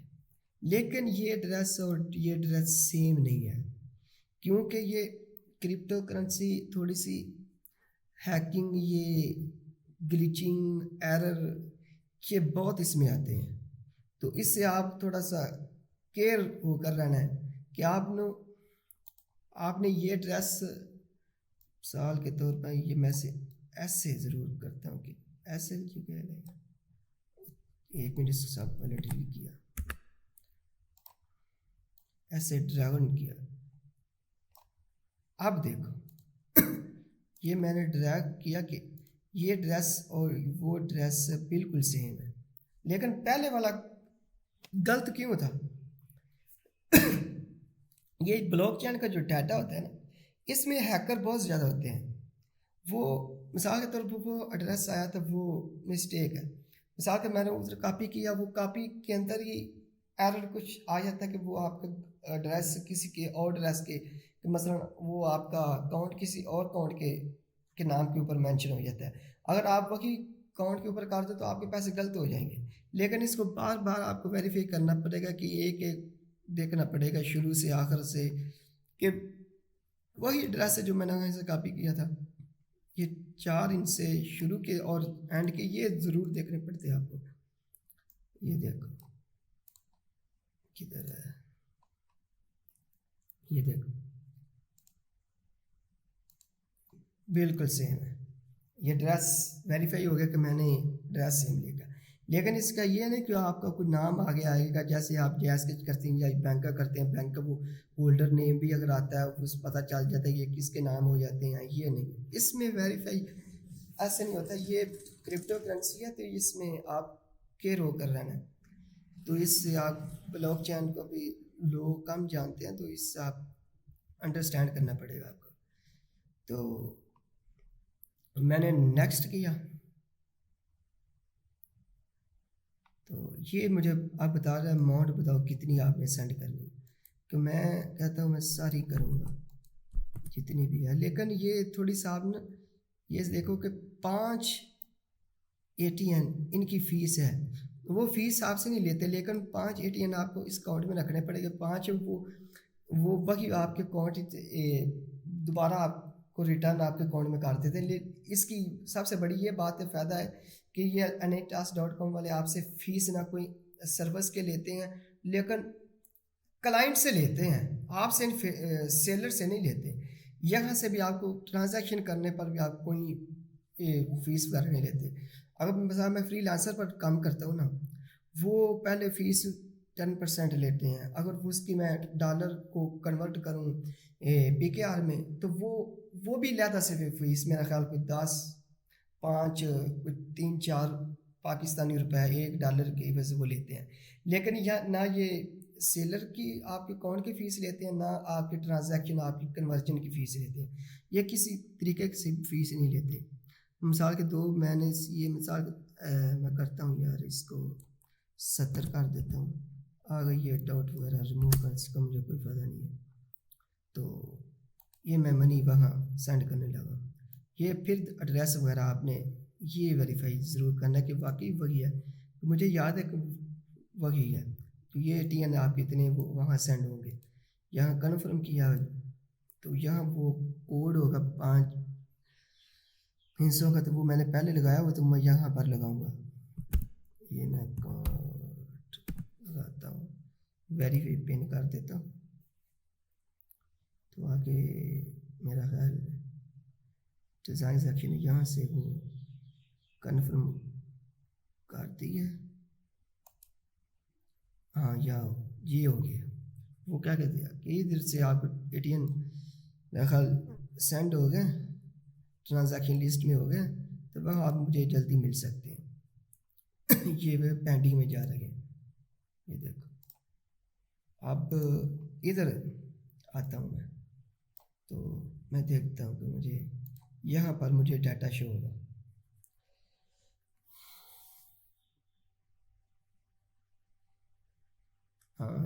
لیکن یہ ایڈریس اور یہ ایڈریس سیم نہیں ہے، کیونکہ یہ کرپٹو کرنسی تھوڑی سی ہیکنگ، یہ گلیچنگ، ایرر، یہ بہت اس میں آتے ہیں. تو اس سے آپ تھوڑا سا کیئر ہو کر رہنا ہے کہ آپ نے یہ ایڈریس مثال کے طور پر یہ میں سے ایسے ضرور کرتا ہوں کہ ایسے جو کہ ایک منٹ اس کے ساتھ پہلے ڈیلیٹ کیا، ایسے ڈریگن کیا. اب دیکھو یہ میں نے ڈریگ کیا کہ یہ ایڈریس اور وہ ایڈریس بالکل سیم ہے، لیکن پہلے والا غلط کیوں تھا؟ یہ بلاک چین کا جو ڈیٹا ہوتا ہے نا، اس میں ہیکر بہت زیادہ ہوتے ہیں. وہ مثال کے طور پر وہ ایڈریس آیا تھا، وہ مسٹیک ہے، مثال کہ میں نے ادھر کاپی کیا، وہ کاپی کے اندر ہی ایرر کچھ آ جاتا ہے کہ وہ آپ کا ایڈریس کسی کے اور ایڈریس کے، کہ مثلا وہ آپ کا اکاؤنٹ کسی اور اکاؤنٹ کے نام کے اوپر مینشن ہو جاتا ہے. اگر آپ وہی اکاؤنٹ کے اوپر کر دو تو آپ کے پیسے غلط ہو جائیں گے، لیکن اس کو بار بار آپ کو ویریفائی کرنا پڑے گا کہ ایک ایک دیکھنا پڑے گا شروع سے آخر سے کہ وہی ایڈریس ہے جو میں نے وہیں سے کاپی کیا تھا. یہ 4 ان سے شروع کے اور اینڈ کے یہ ضرور دیکھنے پڑتے ہیں آپ کو. یہ دیکھو کدھر ہے، یہ دیکھو بالکل سیم ہے. یہ ایڈریس ویریفائی ہو گیا کہ میں نے ایڈریس سیم لکھا، لیکن اس کا یہ نہیں کہ آپ کا کوئی نام آگے آئے گا، جیسے آپ جیس کے کرتے ہیں یا بینک کا کرتے ہیں، بینک کا وہ ہولڈر نیم بھی اگر آتا ہے اس پتہ چل جاتا ہے یہ کس کے نام ہو جاتے ہیں. یہ نہیں، اس میں ویریفائی ایسے نہیں ہوتا. یہ کرپٹو کرنسی ہے تو اس میں آپ کیئر ہو کر رہنا ہے. تو اس سے آپ بلاک چین کو بھی لوگ کم جانتے ہیں، تو اس سے آپ انڈرسٹینڈ کرنا پڑے گا آپ کو. تو میں نے نیکسٹ کیا، تو یہ مجھے آپ بتا رہے ہیں اماؤنٹ بتاؤ کتنی آپ نے سینڈ کرنی، کہ میں کہتا ہوں میں ساری کروں گا جتنی بھی ہے. لیکن یہ تھوڑی سا آپ نا یہ دیکھو کہ 5 ATN ان کی فیس ہے، وہ فیس آپ سے نہیں لیتے، لیکن 5 ATN آپ کو اس اکاؤنٹ میں رکھنے پڑے گا. 5 وہ وہی آپ کے اکاؤنٹ دوبارہ آپ کو ریٹرن آپ کے اکاؤنٹ میں کر دیتے ہیں. اس کی سب سے بڑی یہ بات ہے، فائدہ ہے کہ یہ anytask.com والے آپ سے فیس نہ کوئی سروس کے لیتے ہیں، لیکن کلائنٹ سے لیتے ہیں، آپ سے سیلر سے نہیں لیتے. یہاں سے بھی آپ کو ٹرانزیکشن کرنے پر بھی آپ کوئی فیس وغیرہ نہیں لیتے. اگر مثلا میں فری لانسر پر کام کرتا ہوں نا، وہ پہلے فیس 10% لیتے ہیں. اگر اس کی میں ڈالر کو کنورٹ کروں PKR میں تو وہ بھی لیتا سے فیس میرا خیال کوئی 10 5 کوئی 3 4 پاکستانی روپے $1 کی وجہ سے وہ لیتے ہیں. لیکن نہ یہ سیلر کی آپ کے اکاؤنٹ کی فیس لیتے ہیں، نہ آپ کی ٹرانزیکشن آپ کی کنورجن کی فیس لیتے ہیں. یہ کسی طریقے سے فیس نہیں لیتے. مثال کے میں نے یہ مثال میں کرتا ہوں یار، اس کو 70 کر دیتا ہوں، آ گئی یہ ڈاٹ وغیرہ ریموو کر، اس کا مجھے کوئی فائدہ نہیں ہے. تو یہ میں منی وہاں سینڈ کرنے لگا. یہ پھر ایڈریس وغیرہ آپ نے یہ ویریفائی ضرور کرنا کہ واقعی وہی ہے. مجھے یاد ہے کہ وہی ہے، تو یہ ATN آپ اتنے وہ وہاں سینڈ ہوں گے. یہاں کنفرم کیا تو یہاں وہ کوڈ ہوگا 5 ہندسوں کا، تو وہ میں نے پہلے لگایا ہوا، تو میں یہاں پر لگاؤں گا. یہ میں لگاتا ہوں، ویریفائی پن کر دیتا ہوں. تو آگے میرا خیال ڈیزائن سیکشن یہاں سے وہ کنفرم کر دی ہے. ہاں یہ ہو گیا. وہ کیا کہتے ہیں کہ ادھر سے آپ ATN میرا خیال سینڈ ہو گئے، ٹرانزیکشن لسٹ میں ہو گئے، تو وہ آپ مجھے جلدی مل سکتے ہیں. یہ وہ پینڈنگ میں جا رہے ہیں. یہ دیکھو اب ادھر آتا ہوں میں، تو میں دیکھتا ہوں کہ مجھے یہاں پر مجھے ڈیٹا شو ہوگا. ہاں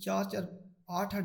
4-4 8-8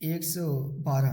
112,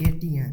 ATN,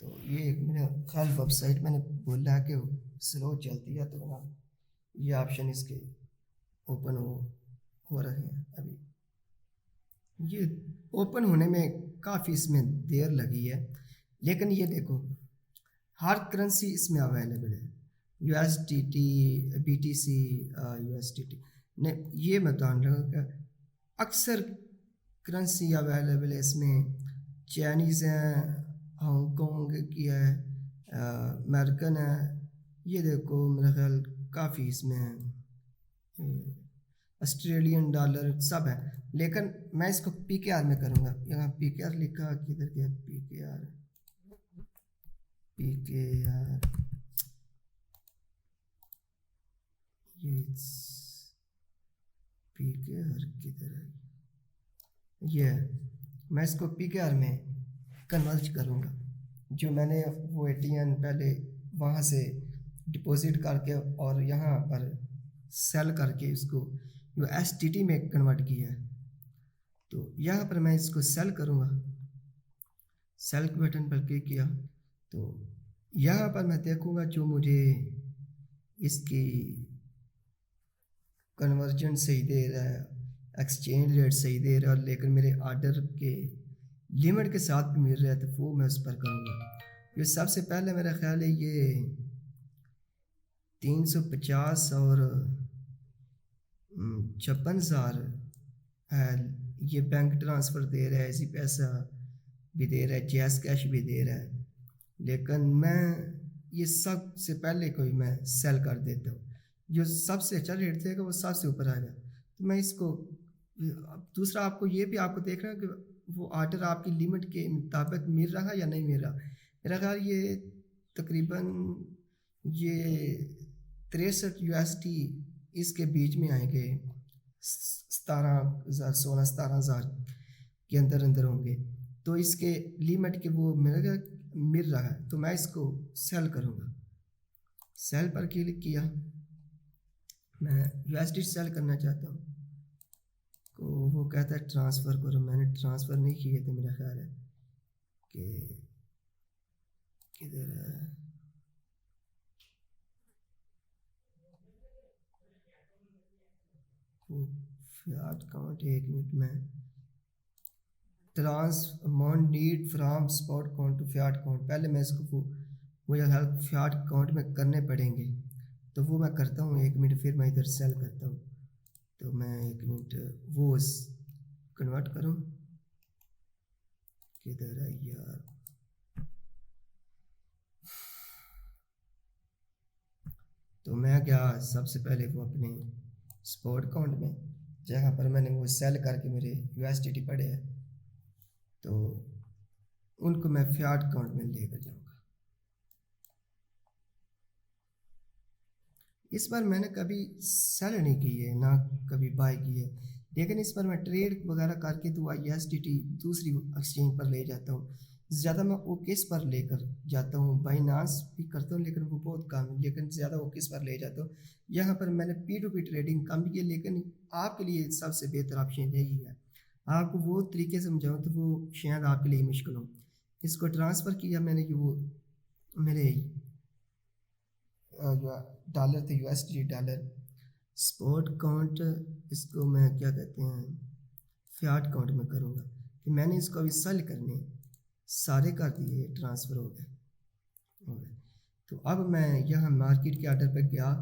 تو یہ ایک میرا خیال ویب سائٹ میں نے بولا ہے کہ سلو چلتی ہے، تو نا یہ آپشن اس کے اوپن ہو رہے ہیں ابھی. یہ اوپن ہونے میں کافی اس میں دیر لگی ہے، لیکن یہ دیکھو ہر کرنسی اس میں اویلیبل ہے. U S T T, B T C, U S T T نے یہ میں بتا رہا ہوں کہ اکثر کرنسی اویلیبل ہے اس میں. چائنیز ہیں، ہانگ کانگ کی ہے، امریکن ہے. یہ دیکھو میرا خیال کافی اس میں ہے، آسٹریلین ڈالر سب ہے. لیکن میں اس کو پی کے آر میں کروں گا. یہاں پی کے آر لکھا، کدھر گیا پی کے آر؟ پی کے آر یہ پی کے آر کدھر ہے؟ یہ میں اس کو پی کے آر میں کنورٹ کروں گا. جو میں نے وہ اے ٹی ایم پہلے وہاں سے ڈپوزٹ کر کے اور یہاں پر سیل کر کے اس کو جو ایس ٹی ٹی میں کنورٹ کیا ہے، تو یہاں پر میں اس کو سیل کروں گا. سیل بٹن پر کلک کیا تو یہاں پر میں دیکھوں گا جو مجھے اس کی کنورجن صحیح دے رہا ہے، ایکسچینج ریٹ صحیح دے رہا ہے، لیکن میرے آرڈر کے لمٹ کے ساتھ بھی مل رہا ہے، تو وہ میں اس پر کروں گا. یہ سب سے پہلے میرا خیال ہے یہ 350 اور 56,000 ہے. یہ بینک ٹرانسفر دے رہا ہے، ایسی پیسہ بھی دے رہا ہے، جیز کیش بھی دے رہا ہے. لیکن میں یہ سب سے پہلے کوئی میں سیل کر دیتا ہوں. جو سب سے اچھا ریٹ دے گا وہ سب سے اوپر آئے گا. تو میں اس کو دوسرا آپ کو یہ بھی آپ کو دیکھنا ہے کہ وہ آرڈر آپ کی لمٹ کے مطابق مل رہا یا نہیں مل رہا. میرا خیال یہ تقریباً یہ 63 یو ایس ٹی اس کے بیچ میں آئیں گے، 17,000 کے اندر ہوں گے. تو اس کے لیمٹ کے وہ مل رہا ہے، تو میں اس کو سیل کروں گا. سیل پر کلک کیا، میں یو ایس ڈی سیل کرنا چاہتا ہوں. تو وہ کہتا ہے ٹرانسفر کرو. میں نے ٹرانسفر نہیں کیے تھے، میرا خیال ہے کہ کدھر ہے. وہ فیاٹ کاؤنٹ 1 منٹ میں trans amount need from spot count to fiat count. پہلے میں اس کو مجھے ہیلپ فیاٹ کاؤنٹ میں کرنے پڑیں گے، تو وہ میں کرتا ہوں 1 منٹ، پھر میں ادھر سیل کرتا ہوں. تو میں 1 منٹ وہ کنورٹ کروں. کدھر ہے یار؟ تو میں کیا سب سے پہلے وہ اپنے اسپاٹ اکاؤنٹ میں جہاں پر میں نے وہ سیل کر کے میرے یو ایس ڈی ٹی پڑے ہیں، تو ان کو میں فیاٹ اکاؤنٹ میں لے کر جاؤں گا. اس بار میں نے کبھی سیل نہیں کی ہے، نہ کبھی بائی کی ہے، لیکن اس پر میں ٹریڈ وغیرہ کر کے تو آئی ایس ٹی ٹی دوسری ایکسچینج پر لے جاتا ہوں. زیادہ میں اوکیس پر لے کر جاتا ہوں. بائنانس بھی کرتا ہوں لیکن وہ بہت کم ہے، لیکن زیادہ اوکیس پر لے جاتا ہوں. یہاں پر میں نے پی ٹو پی ٹریڈنگ کم کی ہے، لیکن آپ کے لیے سب سے بہتر آپشن یہی ہے. آپ کو وہ طریقے سمجھاؤں تو وہ شاید آپ کے لیے مشکل ہو. اس کو ٹرانسفر کیا میں نے، وہ میرے ڈالر تھے، U S D dollar. Spot account اس کو میں کیا کہتے ہیں فیاٹ اکاؤنٹ میں کروں گا کہ میں نے اس کو ابھی سیل کرنے سارے کر دیے، ٹرانسفر ہو گئے. تو اب میں یہاں مارکیٹ کے آرڈر پہ گیا،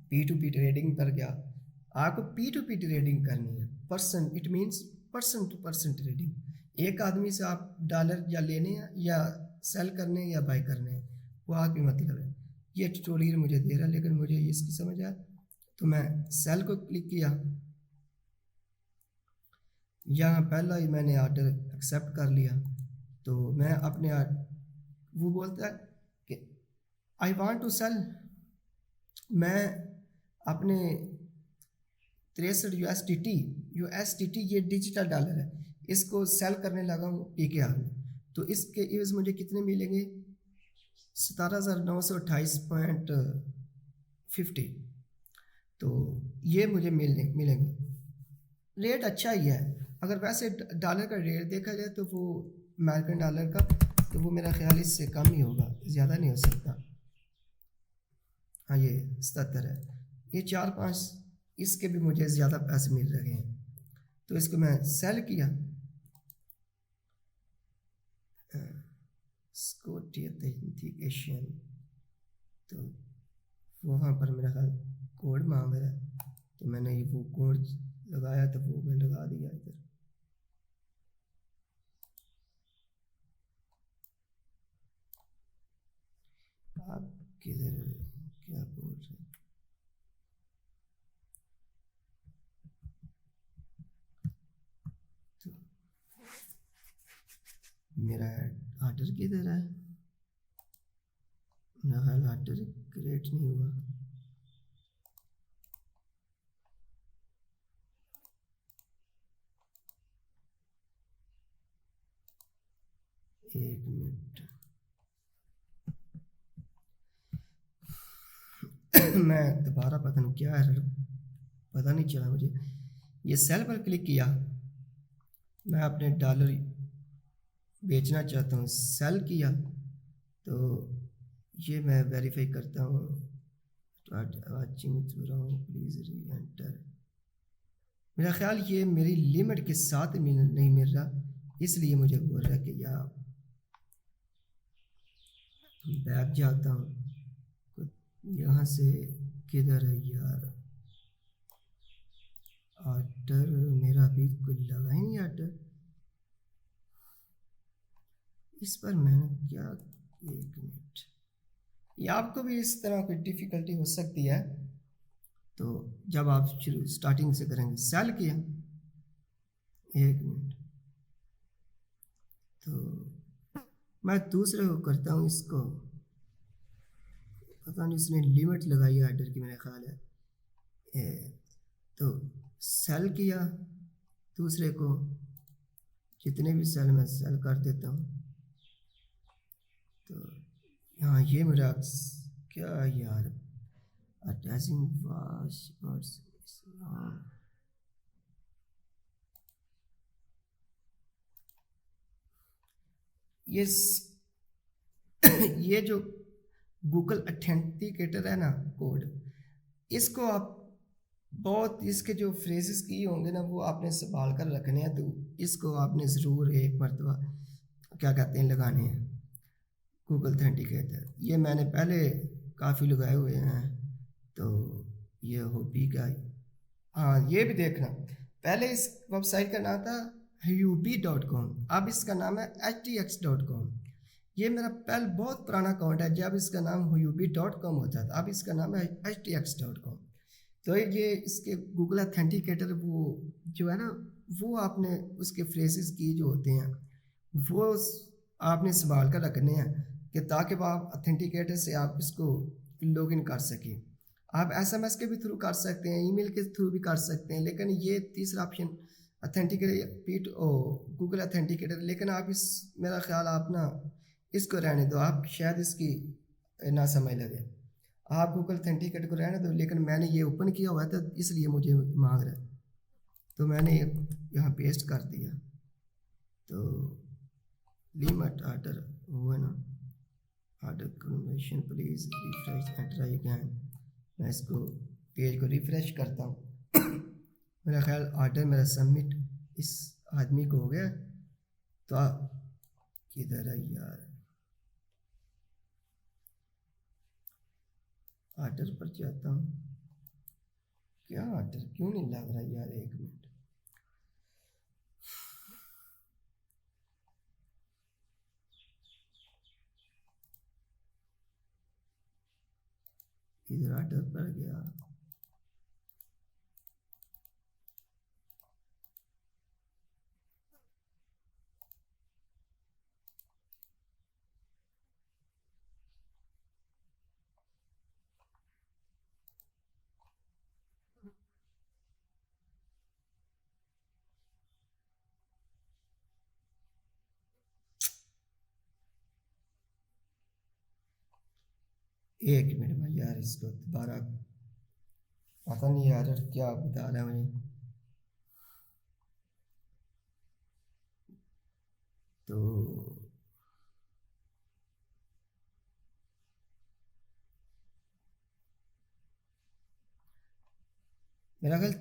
پی ٹو پی ٹریڈنگ پر گیا. آپ کو پی ٹو پی ٹریڈنگ کرنی ہے، person, it means person to person trading. ایک آدمی سے آپ ڈالر یا لینے ہیں یا سیل کرنے یا بائی کرنے ہیں، وہ آپ کی مطلب ہے. یہ ٹیوٹوریل مجھے دے رہا ہے لیکن مجھے اس کی سمجھ آیا، تو میں سیل کو کلک کیا. یہاں پہلا ہی میں نے آرڈر ایکسیپٹ کر لیا. تو میں اپنے وہ بولتا ہے کہ آئی وانٹ ٹو سیل. میں اپنے 63 یو ایس ٹی ٹی یہ ڈیجیٹل ڈالر ہے، اس کو سیل کرنے لگا ہوں پی کے آر میں. تو اس کے عوض مجھے کتنے ملیں گے؟ 17,928.50. تو یہ مجھے ملیں گے. ریٹ اچھا ہی ہے. اگر ویسے ڈالر کا ریٹ دیکھا جائے تو وہ امریکن ڈالر کا تو وہ میرا خیال اس سے کم ہی ہوگا، زیادہ نہیں ہو سکتا. ہاں یہ 77 ہے. یہ 4-5 اس کے بھی مجھے زیادہ پیسے مل رہے ہیں. تو اس کو میں سیل کیا، سکوٹی اتھینٹیکیشن، تو وہاں پر میرا خیال کوڈ مانگ رہا ہے، تو میں نے وہ کوڈ لگایا تو وہ میں لگا دیا ادھر. آپ کدھر کیا بول رہے ہیں؟ تو میرا آرڈر کدھر ہے؟ میرا خیال آرڈر کریٹ نہیں ہوا. ایک منٹ میں دوبارہ پتہ نہیں کیا ہے، پتہ نہیں چلا مجھے. یہ سیل پر کلک کیا، میں اپنے ڈالر بیچنا چاہتا ہوں، سیل کیا تو یہ میں ویریفائی کرتا ہوں. واچنگ رہا ہوں، پلیز ری انٹر. میرا خیال یہ میری لمٹ کے ساتھ نہیں مل رہا، اس لیے مجھے بول رہا ہے کہ یار بیک جاتا ہوں. یہاں سے کدھر ہے یار آرڈر؟ میرا ابھی کوئی لگا ہی نہیں آرڈر اس پر. میں نے کیا، ایک منٹ، یہ آپ کو بھی اس طرح کوئی ڈیفیکلٹی ہو سکتی ہے. تو جب آپ شروع اسٹارٹنگ سے کریں گے، سیل کیا، ایک منٹ، تو میں دوسرے کو کرتا ہوں. اس کو پتہ نہیں اس نے لمٹ لگائی ہے آرڈر کی میرا خیال ہے. تو سیل کیا دوسرے کو، جتنے بھی سیل میں سیل کر دیتا ہوں. تو یہاں یہ میرا کیا یار، اٹیچنگ واش یہ جو گوگل اتھینٹیکیٹر ہے نا کوڈ، اس کو آپ بہت اس کے جو فریزز کی ہوں گے نا وہ آپ نے سنبھال کر رکھنے ہیں. تو اس کو آپ نے ضرور ایک مرتبہ کیا کہتے ہیں لگانے ہیں، گوگل اتھینٹیکیٹر. یہ میں نے پہلے کافی لگائے ہوئے ہیں. تو یہ ہو بھی گیا. ہاں یہ بھی دیکھنا، پہلے اس ویب سائٹ کا نام تھا HUBI.com، اب اس کا نام ہے HTX.com. یہ میرا پہلے بہت پرانا اکاؤنٹ ہے، جب اس کا نام HUBI.com ہوتا تھا، اب اس کا نام ہے HTX.com. تو یہ اس کے گوگل اتھینٹیکیٹر وہ جو ہے نا، وہ آپ نے اس کے فریزز کی جو ہوتے ہیں وہ آپ نے سنبھال کر رکھنے ہیں کہ تاکہ آپ اتھینٹیکیٹر سے آپ اس کو لاگ ان کر سکیں. آپ SMS کے بھی تھرو کر سکتے ہیں، ای میل کے تھرو بھی کر سکتے ہیں، لیکن یہ تیسرا آپشن اتھینٹیکیٹر گوگل اتھینٹیکیٹر، لیکن آپ اس میرا خیال آپ نا اس کو رہنے دو، آپ شاید اس کی نہ سمجھ لگے. آپ گوگل اتھینٹیکیٹر کو رہنے دو، لیکن میں نے یہ اوپن کیا ہوا تھا اس لیے مجھے مانگ رہا ہے. تو میں نے یہاں پیسٹ کر دیا. تو لیمٹ آرڈر وہ ہے نا، order confirmation please refresh and try again. میں اس کو پیج کو ریفریش کرتا ہوں. میرا خیال آرڈر میرا سبمٹ اس آدمی کو ہو گیا. تو کدھر ہے یار آرڈر پر جاتا ہوں، کیا آرڈر کیوں نہیں لگ رہا یار، ایک منٹ. ادھر آرڈر پر گیا، ایک منٹ میں یار اس کو دوبارہ پتہ نہیں یار کیا بتا رہا ہے مجھے. تو میرا خیال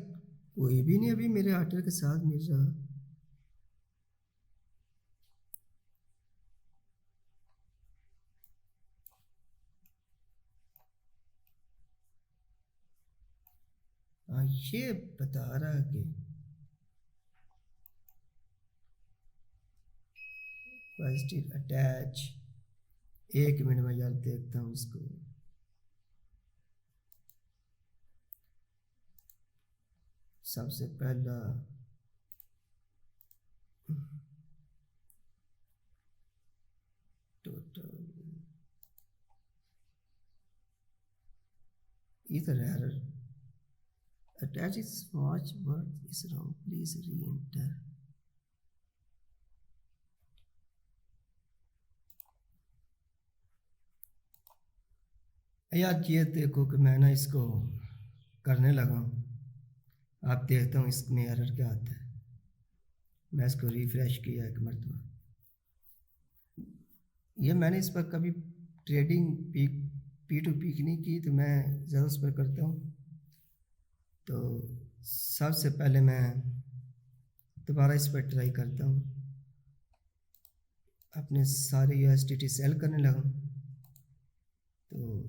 کوئی بھی نہیں ابھی میرے آرڈر کے ساتھ مل رہا. ہاں یہ بتا رہا کہ پازیٹیو اٹیچ. ایک منٹ میں یار دیکھتا ہوں اس کو. سب سے پہلا ٹوٹل ادھر error attach is watch word is wrong please re enter. یار یہ دیکھو کہ میں نا اس کو کرنے لگا ہوں. آپ دیکھتا ہوں اس میں ایرر کیا آتا ہے. میں اس کو ریفریش کیا ایک مرتبہ. یہ میں نے اس پر کبھی ٹریڈنگ پی ٹو پی نہیں کی تو میں زیادہ اس پر کرتا ہوں. تو سب سے پہلے میں دوبارہ اس پر ٹرائی کرتا ہوں. اپنے سارے U S T T sell کرنے لگا. تو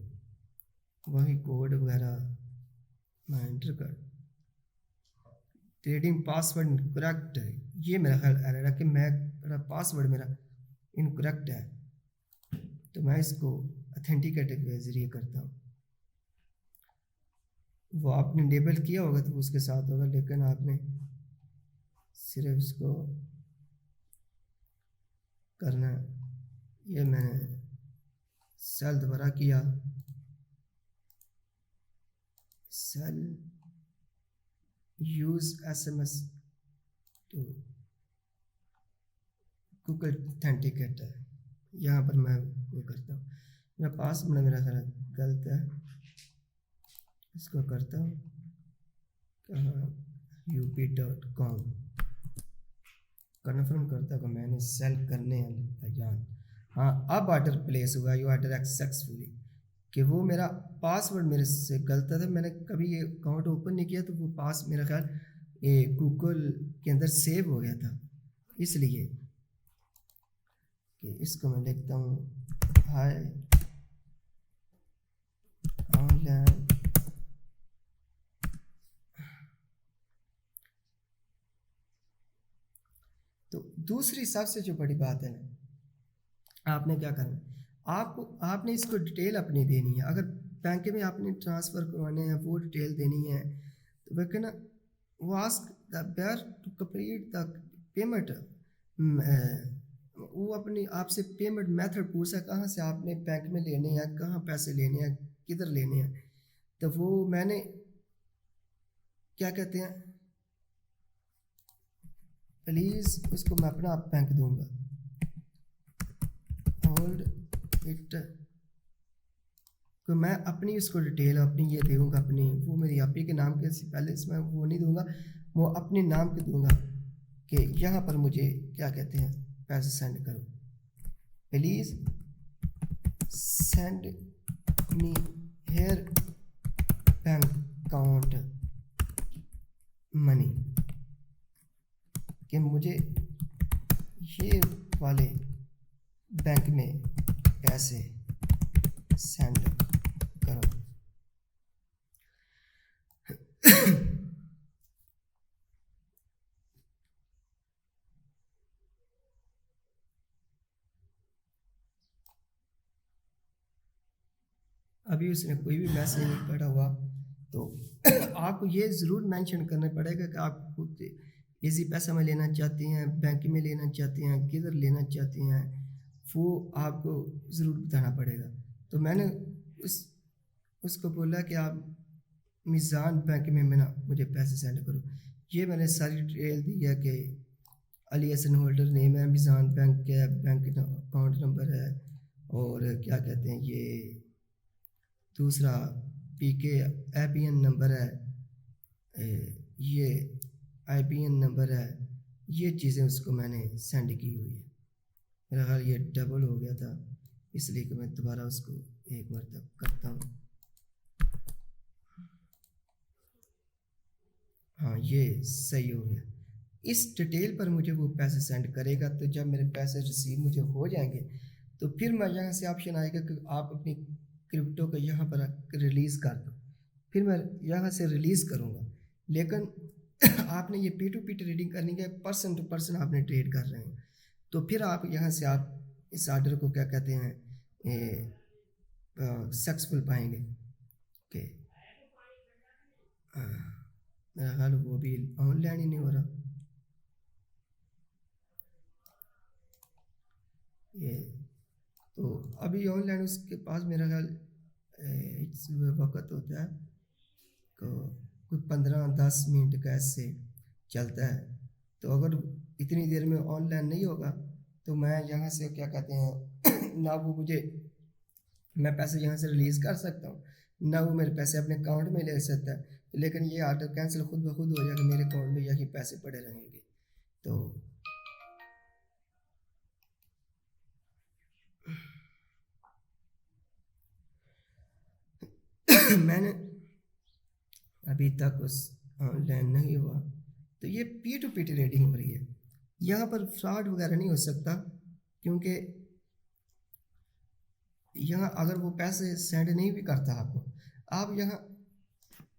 وہی کوڈ وغیرہ میں انٹر کر. ٹریڈنگ پاسورڈ کریکٹ ہے. یہ میرا خیال ایرر ہے کہ میرا پاسورڈ میرا انکریکٹ ہے. تو میں اس کو اتھینٹیکیٹ کے ذریعے کرتا ہوں. وہ آپ نے ڈیبل کیا ہوگا تو اس کے ساتھ ہوگا, لیکن آپ نے صرف اس کو کرنا. یہ میں نے سیل دوبارہ کیا. Sell use S M S to Google authenticate ہے. یہاں پر میں وہ کرتا ہوں. میرا پاسورڈ میرا خیال غلط ہے. اس کو کرتا ہوں کہاں up.com کنفرم کرتا ہوں کہ میں نے سیل کرنے ہیں. ہاں اب آرڈر پلیس ہوا. You order successfully. کہ وہ میرا پاسورڈ میرے سے غلط تھا. میں نے کبھی یہ اکاؤنٹ اوپن نہیں کیا تو وہ میرا خیال یہ گوگل کے اندر سیو ہو گیا تھا. اس لیے کہ اس کو میں لکھتا ہوں ہائی آن لائن. تو دوسری سب سے جو بڑی بات ہے نا, آپ نے کیا کرنا ہے, آپ نے اس کو ڈیٹیل اپنی دینی ہے. اگر بینک میں آپ نے ٹرانسفر کروانے ہیں وہ ڈیٹیل دینی ہے تو وہ کہنا وہ ask the buyer to complete the payment. وہ اپنی آپ سے پیمنٹ میتھڈ پوچھا کہاں سے آپ نے بینک میں لینے ہیں, کہاں پیسے لینے ہیں, کدھر لینے ہیں. تو وہ میں نے کیا کہتے ہیں پلیز اس کو میں اپنا بینک دوں گا. ہولڈ اٹ کہ میں اپنی اس کو ڈیٹیل اپنی یہ دوں گا. اپنی وہ میری آپ ہی کے نام کے پہلے اس میں وہ نہیں دوں گا, وہ اپنے نام کے دوں گا کہ یہاں پر مجھے کیا کہتے ہیں پیسے سینڈ کرو. Please send me here bank account money. کہ مجھے یہ والے بینک میں پیسے سینڈ کرو. ابھی اس نے کوئی بھی میسیج نہیں پڑھا ہوا تو آپ کو یہ ضرور مینشن کرنا پڑے گا کہ آپ خود ایزی پیسہ میں لینا چاہتے ہیں, بینک میں لینا چاہتے ہیں, کدھر لینا چاہتے ہیں, وہ آپ کو ضرور بتانا پڑے گا. تو میں نے اس کو بولا کہ آپ میزان بینک میں مجھے پیسے سینڈ کرو. یہ میں نے ساری ڈیٹیل دی ہے کہ علی حسن ہولڈر نیم ہے, میزان بینک کے بینک اکاؤنٹ نمبر ہے, اور کیا کہتے ہیں یہ دوسرا پی کے آئی پی این نمبر ہے, یہ آئی پی این نمبر ہے. یہ چیزیں اس کو میں نے سینڈ کی ہوئی ہے. میرا خیال یہ ڈبل ہو گیا تھا, اس لیے کہ میں دوبارہ اس کو ایک مرتبہ کرتا ہوں. ہاں یہ صحیح ہو گیا. اس ڈیٹیل پر مجھے وہ پیسے سینڈ کرے گا. تو جب میرے پیسے ریسیو مجھے ہو جائیں گے تو پھر میں یہاں سے آپشن آئے گا کہ آپ اپنی کرپٹو کو یہاں پر ریلیز کر دو. پھر میں یہاں سے ریلیز کروں گا. لیکن آپ نے یہ پی ٹو پی ٹریڈنگ کرنی ہے، پرسن ٹو پرسن آپ نے ٹریڈ کر رہے ہیں. تو پھر آپ یہاں سے آپ اس آرڈر کو کیا کہتے ہیں سکسیسفل پائیں گے کہ میرا خیال وہ بھی آن لائن ہی نہیں ہو رہا. یہ تو ابھی آن لائن اس کے پاس میرا خیال وقت ہوتا ہے تو کوئی 15-10 منٹ کا ایسے چلتا ہے. تو اگر اتنی دیر میں آن لائن نہیں ہوگا تو میں یہاں سے کیا کہتے ہیں نہ وہ مجھے میں پیسے یہاں سے ریلیز کر سکتا ہوں، نہ وہ میرے پیسے اپنے اکاؤنٹ میں لے سکتا ہے. لیکن یہ آرڈر کینسل خود بخود ہو جائے گا، میرے اکاؤنٹ میں یہی پیسے پڑے رہیں گے. تو میں نے ابھی تک اس آن لائن نہیں ہوا. تو یہ پی ٹو پی ٹریڈنگ ہو رہی ہے. یہاں پر فراڈ وغیرہ نہیں ہو سکتا کیونکہ یہاں اگر وہ پیسے سینڈ نہیں بھی کرتا آپ یہاں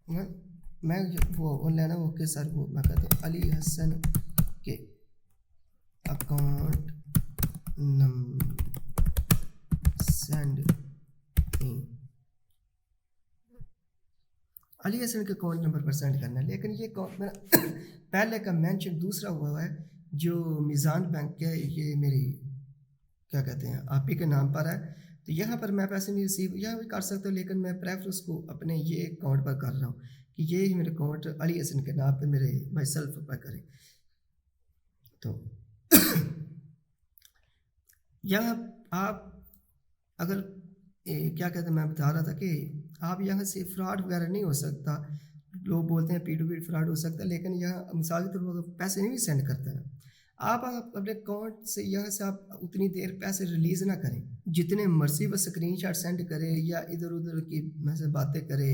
میں وہ آن لائن وہ کے سر وہ میں کہتا ہوں علی حسن کے اکاؤنٹ سینڈ علی حسن کے اکاؤنٹ نمبر پر سینڈ کرنا ہے. لیکن یہ اکاؤنٹ میرا پہلے کا مینشن دوسرا ہوا ہے جو میزان بینک ہے، یہ میری کیا کہتے ہیں آپ ہی کے نام پر ہے. تو یہاں پر میں پیسے نہیں ریسیو یہاں بھی کر سکتا ہوں، لیکن میں پریفر اس کو اپنے یہ اکاؤنٹ پر کر رہا ہوں کہ یہ میرے اکاؤنٹ علی حسن کے نام پہ میرے بائی سیلف پر کریں. تو یہاں آپ اگر کیا کہتے ہیں میں بتا رہا تھا کہ آپ یہاں سے فراڈ وغیرہ نہیں ہو سکتا. لوگ بولتے ہیں پی ٹو پی فراڈ ہو سکتا ہے، لیکن یہاں مثال کے طور پر پیسے نہیں بھی سینڈ کرتا ہے. آپ اپنے اکاؤنٹ سے یہاں سے آپ اتنی دیر پیسے ریلیز نہ کریں، جتنے مرضی وہ اسکرین شاٹ سینڈ کرے یا ادھر ادھر کی میں سے باتیں کرے.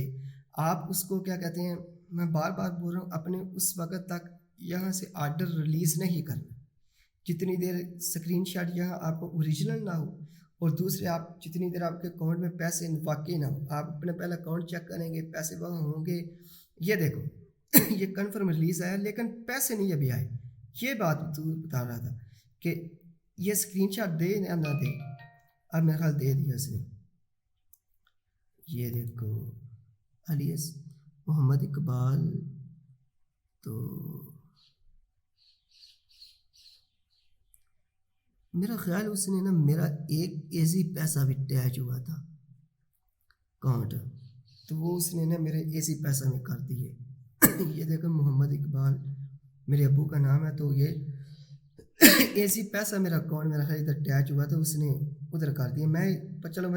آپ اس کو کیا کہتے ہیں میں بار بار بول رہا ہوں اپنے اس وقت تک یہاں سے آرڈر ریلیز نہیں کرنا جتنی دیر اسکرین شاٹ یہاں آپ کو اوریجنل نہ ہو، اور دوسرے آپ جتنی دیر آپ کے اکاؤنٹ میں پیسے واقعی نہ ہو. آپ اپنے پہلے اکاؤنٹ چیک کریں گے پیسے وہاں ہوں گے. یہ دیکھو یہ کنفرم ریلیز آیا لیکن پیسے نہیں ابھی آئے. یہ بات بتا رہا تھا کہ یہ اسکرین شاٹ دے یا نہ دے. اب میرا خیال دے دیا اس نے. یہ دیکھو علیس محمد اقبال. تو میرا خیال اس نے نا میرا ایک ایزی پیسہ بھی اٹیچ ہوا تھا اکاؤنٹ، تو وہ اس نے نا میرے ایزی پیسہ میں کر دیے. یہ دیکھو محمد اقبال میرے ابو کا نام ہے. تو یہ ایزی پیسہ میرا اکاؤنٹ میرا خیال ادھر اٹیچ ہوا تھا، اس نے ادھر کر دیا. میں چلو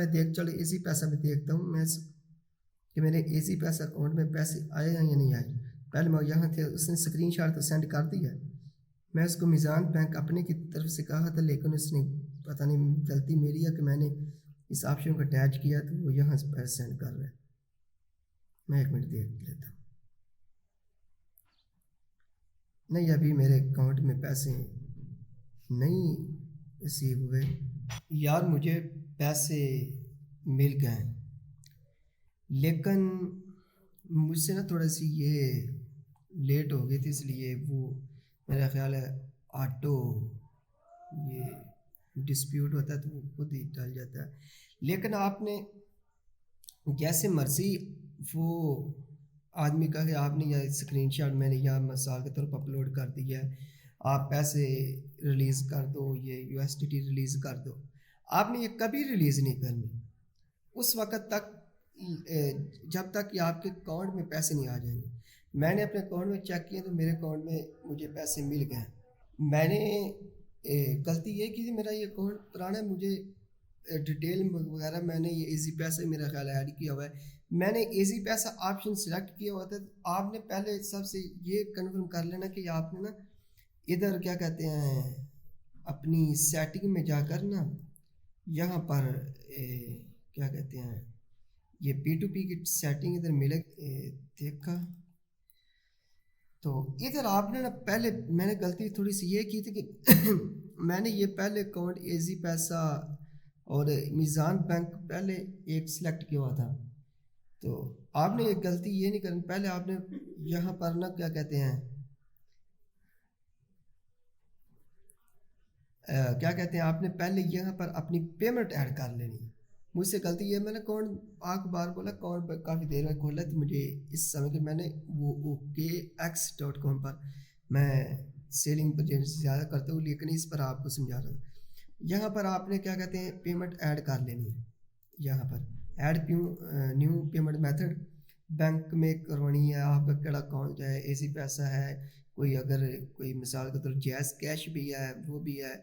ایزی پیسہ میں دیکھتا ہوں میں کہ میرے ایزی پیسہ اکاؤنٹ میں پیسے آئے ہیں یا نہیں آئے. پہلے میں یہاں تھے اس نے اسکرین شاٹ تو سینڈ کر دیا. میں اس کو میزان بینک اپنے کی طرف سے کہا تھا، لیکن اس نے پتہ نہیں غلطی میری ہے کہ میں نے اس آپشن کو اٹیچ کیا تو وہ یہاں سے پیسے سینڈ کر رہا ہے. میں 1 منٹ دیکھ لیتا ہوں. نہیں ابھی میرے اکاؤنٹ میں پیسے نہیں ریسیو ہوئے. یار مجھے پیسے مل گئے لیکن مجھ سے نا تھوڑا سی یہ لیٹ ہو گئی تھی، اس لیے وہ میرا خیال ہے آٹو یہ ڈسپیوٹ ہوتا ہے تو وہ خود ہی ڈل جاتا ہے. لیکن آپ نے جیسے مرضی وہ آدمی کا کہ آپ نے یا اسکرین شاٹ میں نے یا مثال کے طور پر اپلوڈ کر دیا ہے، آپ پیسے ریلیز کر دو، یہ you S D T release کر دو. آپ نے یہ کبھی ریلیز نہیں کرنی اس وقت تک جب تک کہ آپ کے اکاؤنٹ میں پیسے نہیں آ جائیں گے. میں نے اپنے اکاؤنٹ میں چیک کیا تو میرے اکاؤنٹ میں مجھے پیسے مل گئے. میں نے غلطی یہ کی تھی میرا یہ اکاؤنٹ پرانا ہے، مجھے ڈیٹیل وغیرہ میں نے یہ ایزی پیسے میرا خیال ایڈ کیا ہوا ہے. میں نے ایزی پیسہ آپشن سلیکٹ کیا ہوا تھا. آپ نے پہلے سب سے یہ کنفرم کر لینا کہ آپ نے نا ادھر کیا کہتے ہیں اپنی سیٹنگ میں جا کر نا یہاں پر کیا کہتے ہیں یہ پی ٹو پی کی سیٹنگ ادھر ملے دیکھا تو ادھر آپ نے نا پہلے میں نے غلطی تھوڑی سی یہ کی تھی کہ میں نے یہ پہلے اکاؤنٹ ایزی پیسہ اور میزان بینک پہلے ایک سلیکٹ کیا ہوا تھا. تو آپ نے ایک غلطی یہ نہیں کرنی، پہلے آپ نے یہاں پر نا کیا کہتے ہیں آپ نے پہلے یہاں پر اپنی پیمنٹ ایڈ کر لینی ہے. مجھ سے غلطی یہ میں نے اکاؤنٹ آپ کو بار بولا اکاؤنٹ کافی دیر میں کھولا تو مجھے اس سمے کہ میں نے وہ OKX.com پر میں سیلنگ پر زیادہ کرتا ہوں، لیکن اس پر آپ کو سمجھا رہا تھا. یہاں پر آپ نے کیا کہتے ہیں پیمنٹ ایڈ کر لینی ہے. یہاں پر add new payment method bank میں کروانی ہے. آپ کا کیڑا اکاؤنٹ ہے، ایزی پیسہ ہے، کوئی اگر کوئی مثال کے طور جیز کیش بھی ہے، وہ بھی ہے،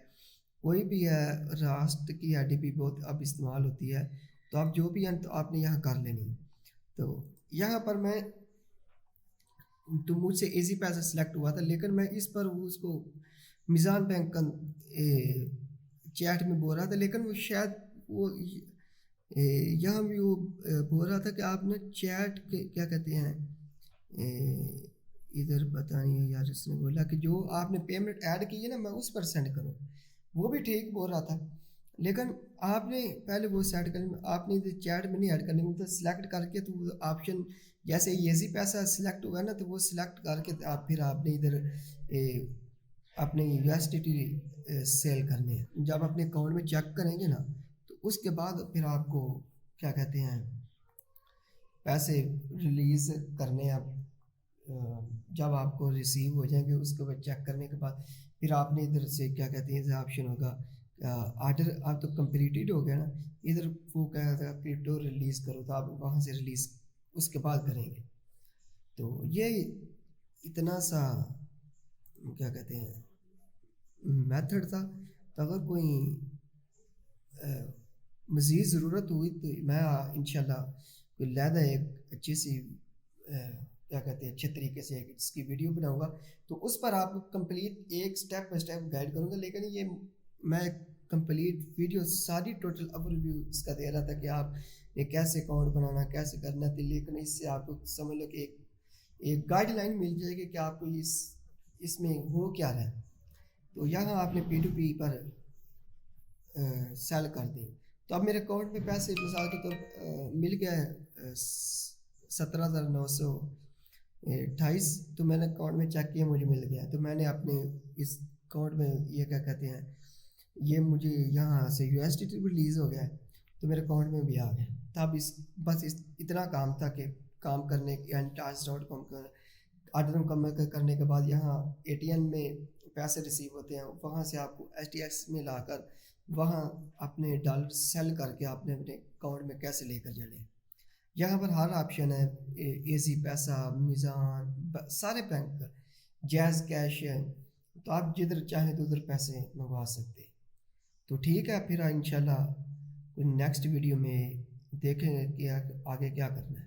کوئی بھی ہے، راسٹ کی IDP بہت اب استعمال ہوتی ہے. تو آپ جو بھی ہیں تو آپ نے یہاں کر لینی. تو یہاں پر میں تو مجھ سے ایزی پیسہ سلیکٹ ہوا تھا، لیکن میں اس پر اس کو میزان بینک کا چیٹ میں بول رہا تھا، لیکن وہ شاید وہ یہاں بھی وہ بول رہا تھا کہ آپ نے چیٹ کیا کہتے ہیں ادھر پتہ نہیں یار، اس نے بولا کہ جو آپ نے پیمنٹ ایڈ کی ہے نا میں اس پر سینڈ کروں. وہ بھی ٹھیک بول رہا تھا، لیکن آپ نے پہلے وہ سیٹ کرنی، آپ نے چیٹ میں نہیں ایڈ کرنی، مطلب سلیکٹ کر کے تو آپشن جیسے ایزی پیسہ سلیکٹ ہوا نا تو وہ سلیکٹ کر کے پھر آپ نے ادھر اپنے USDT سیل کرنے ہیں. جب اپنے اکاؤنٹ میں چیک کریں گے نا تو اس کے بعد پھر آپ کو کیا کہتے ہیں پیسے ریلیز کرنے ہیں. جب آپ کو ریسیو ہو جائیں گے اس کے بعد چیک کرنے کے بعد پھر آپ نے ادھر سے کیا کہتے ہیں آپشن ہوگا آرڈر آپ تو کمپلیٹڈ ہو گیا نا، ادھر وہ کہا تھا کرپٹو ریلیز کرو تو آپ وہاں سے ریلیز اس کے بعد کریں گے. تو یہ اتنا سا کیا کہتے ہیں میتھڈ تھا. تو اگر کوئی مزید ضرورت ہوئی تو میں انشاءاللہ کوئی لیدہ ایک اچھی سی کیا کہتے ہیں اچھے طریقے سے اس کی ویڈیو بناؤں گا تو اس پر آپ کو کمپلیٹ ایک سٹیپ بائی سٹیپ گائیڈ کروں گا. لیکن یہ میں کمپلیٹ ویڈیو ساری ٹوٹل اوور ویو اس کا دے رہا تھا کہ آپ یہ کیسے اکاؤنٹ بنانا کیسے کرنا تھا، لیکن اس سے آپ کو سمجھ لو کہ ایک گائیڈ لائن مل جائے گی کہ آپ کو اس میں ہو کیا رہا ہے. تو یہاں آپ نے P2P پر سیل کر دیں. تو اب میرے اکاؤنٹ میں پیسے مثال کے طور مل گئے 17,928. تو میں نے اکاؤنٹ میں چیک کیا مجھے مل گیا. تو میں نے اپنے اس اکاؤنٹ میں یہ کیا کہتے ہیں یہ مجھے یہاں سے USDT بھی ریلیز ہو گیا ہے تو میرے اکاؤنٹ میں بھی آ گیا. تب بس اتنا کام تھا کہ کام کرنے کے Antas.com آرڈر مکمل کرنے کے بعد یہاں ATM میں پیسے ریسیو ہوتے ہیں، وہاں سے آپ کو HTX میں لا کر وہاں اپنے ڈالر سیل کر کے آپ نے اپنے اکاؤنٹ میں کیسے لے کر جانے. یہاں پر ہر آپشن ہے، ایزی پیسہ، میزان، سارے بینک کا جیز کیش ہے. تو آپ جدھر چاہیں تو ادھر پیسے منگوا سکتے. تو ٹھیک ہے، پھر انشاءاللہ کوئی نیکسٹ ویڈیو میں دیکھیں کہ آگے کیا کرنا ہے.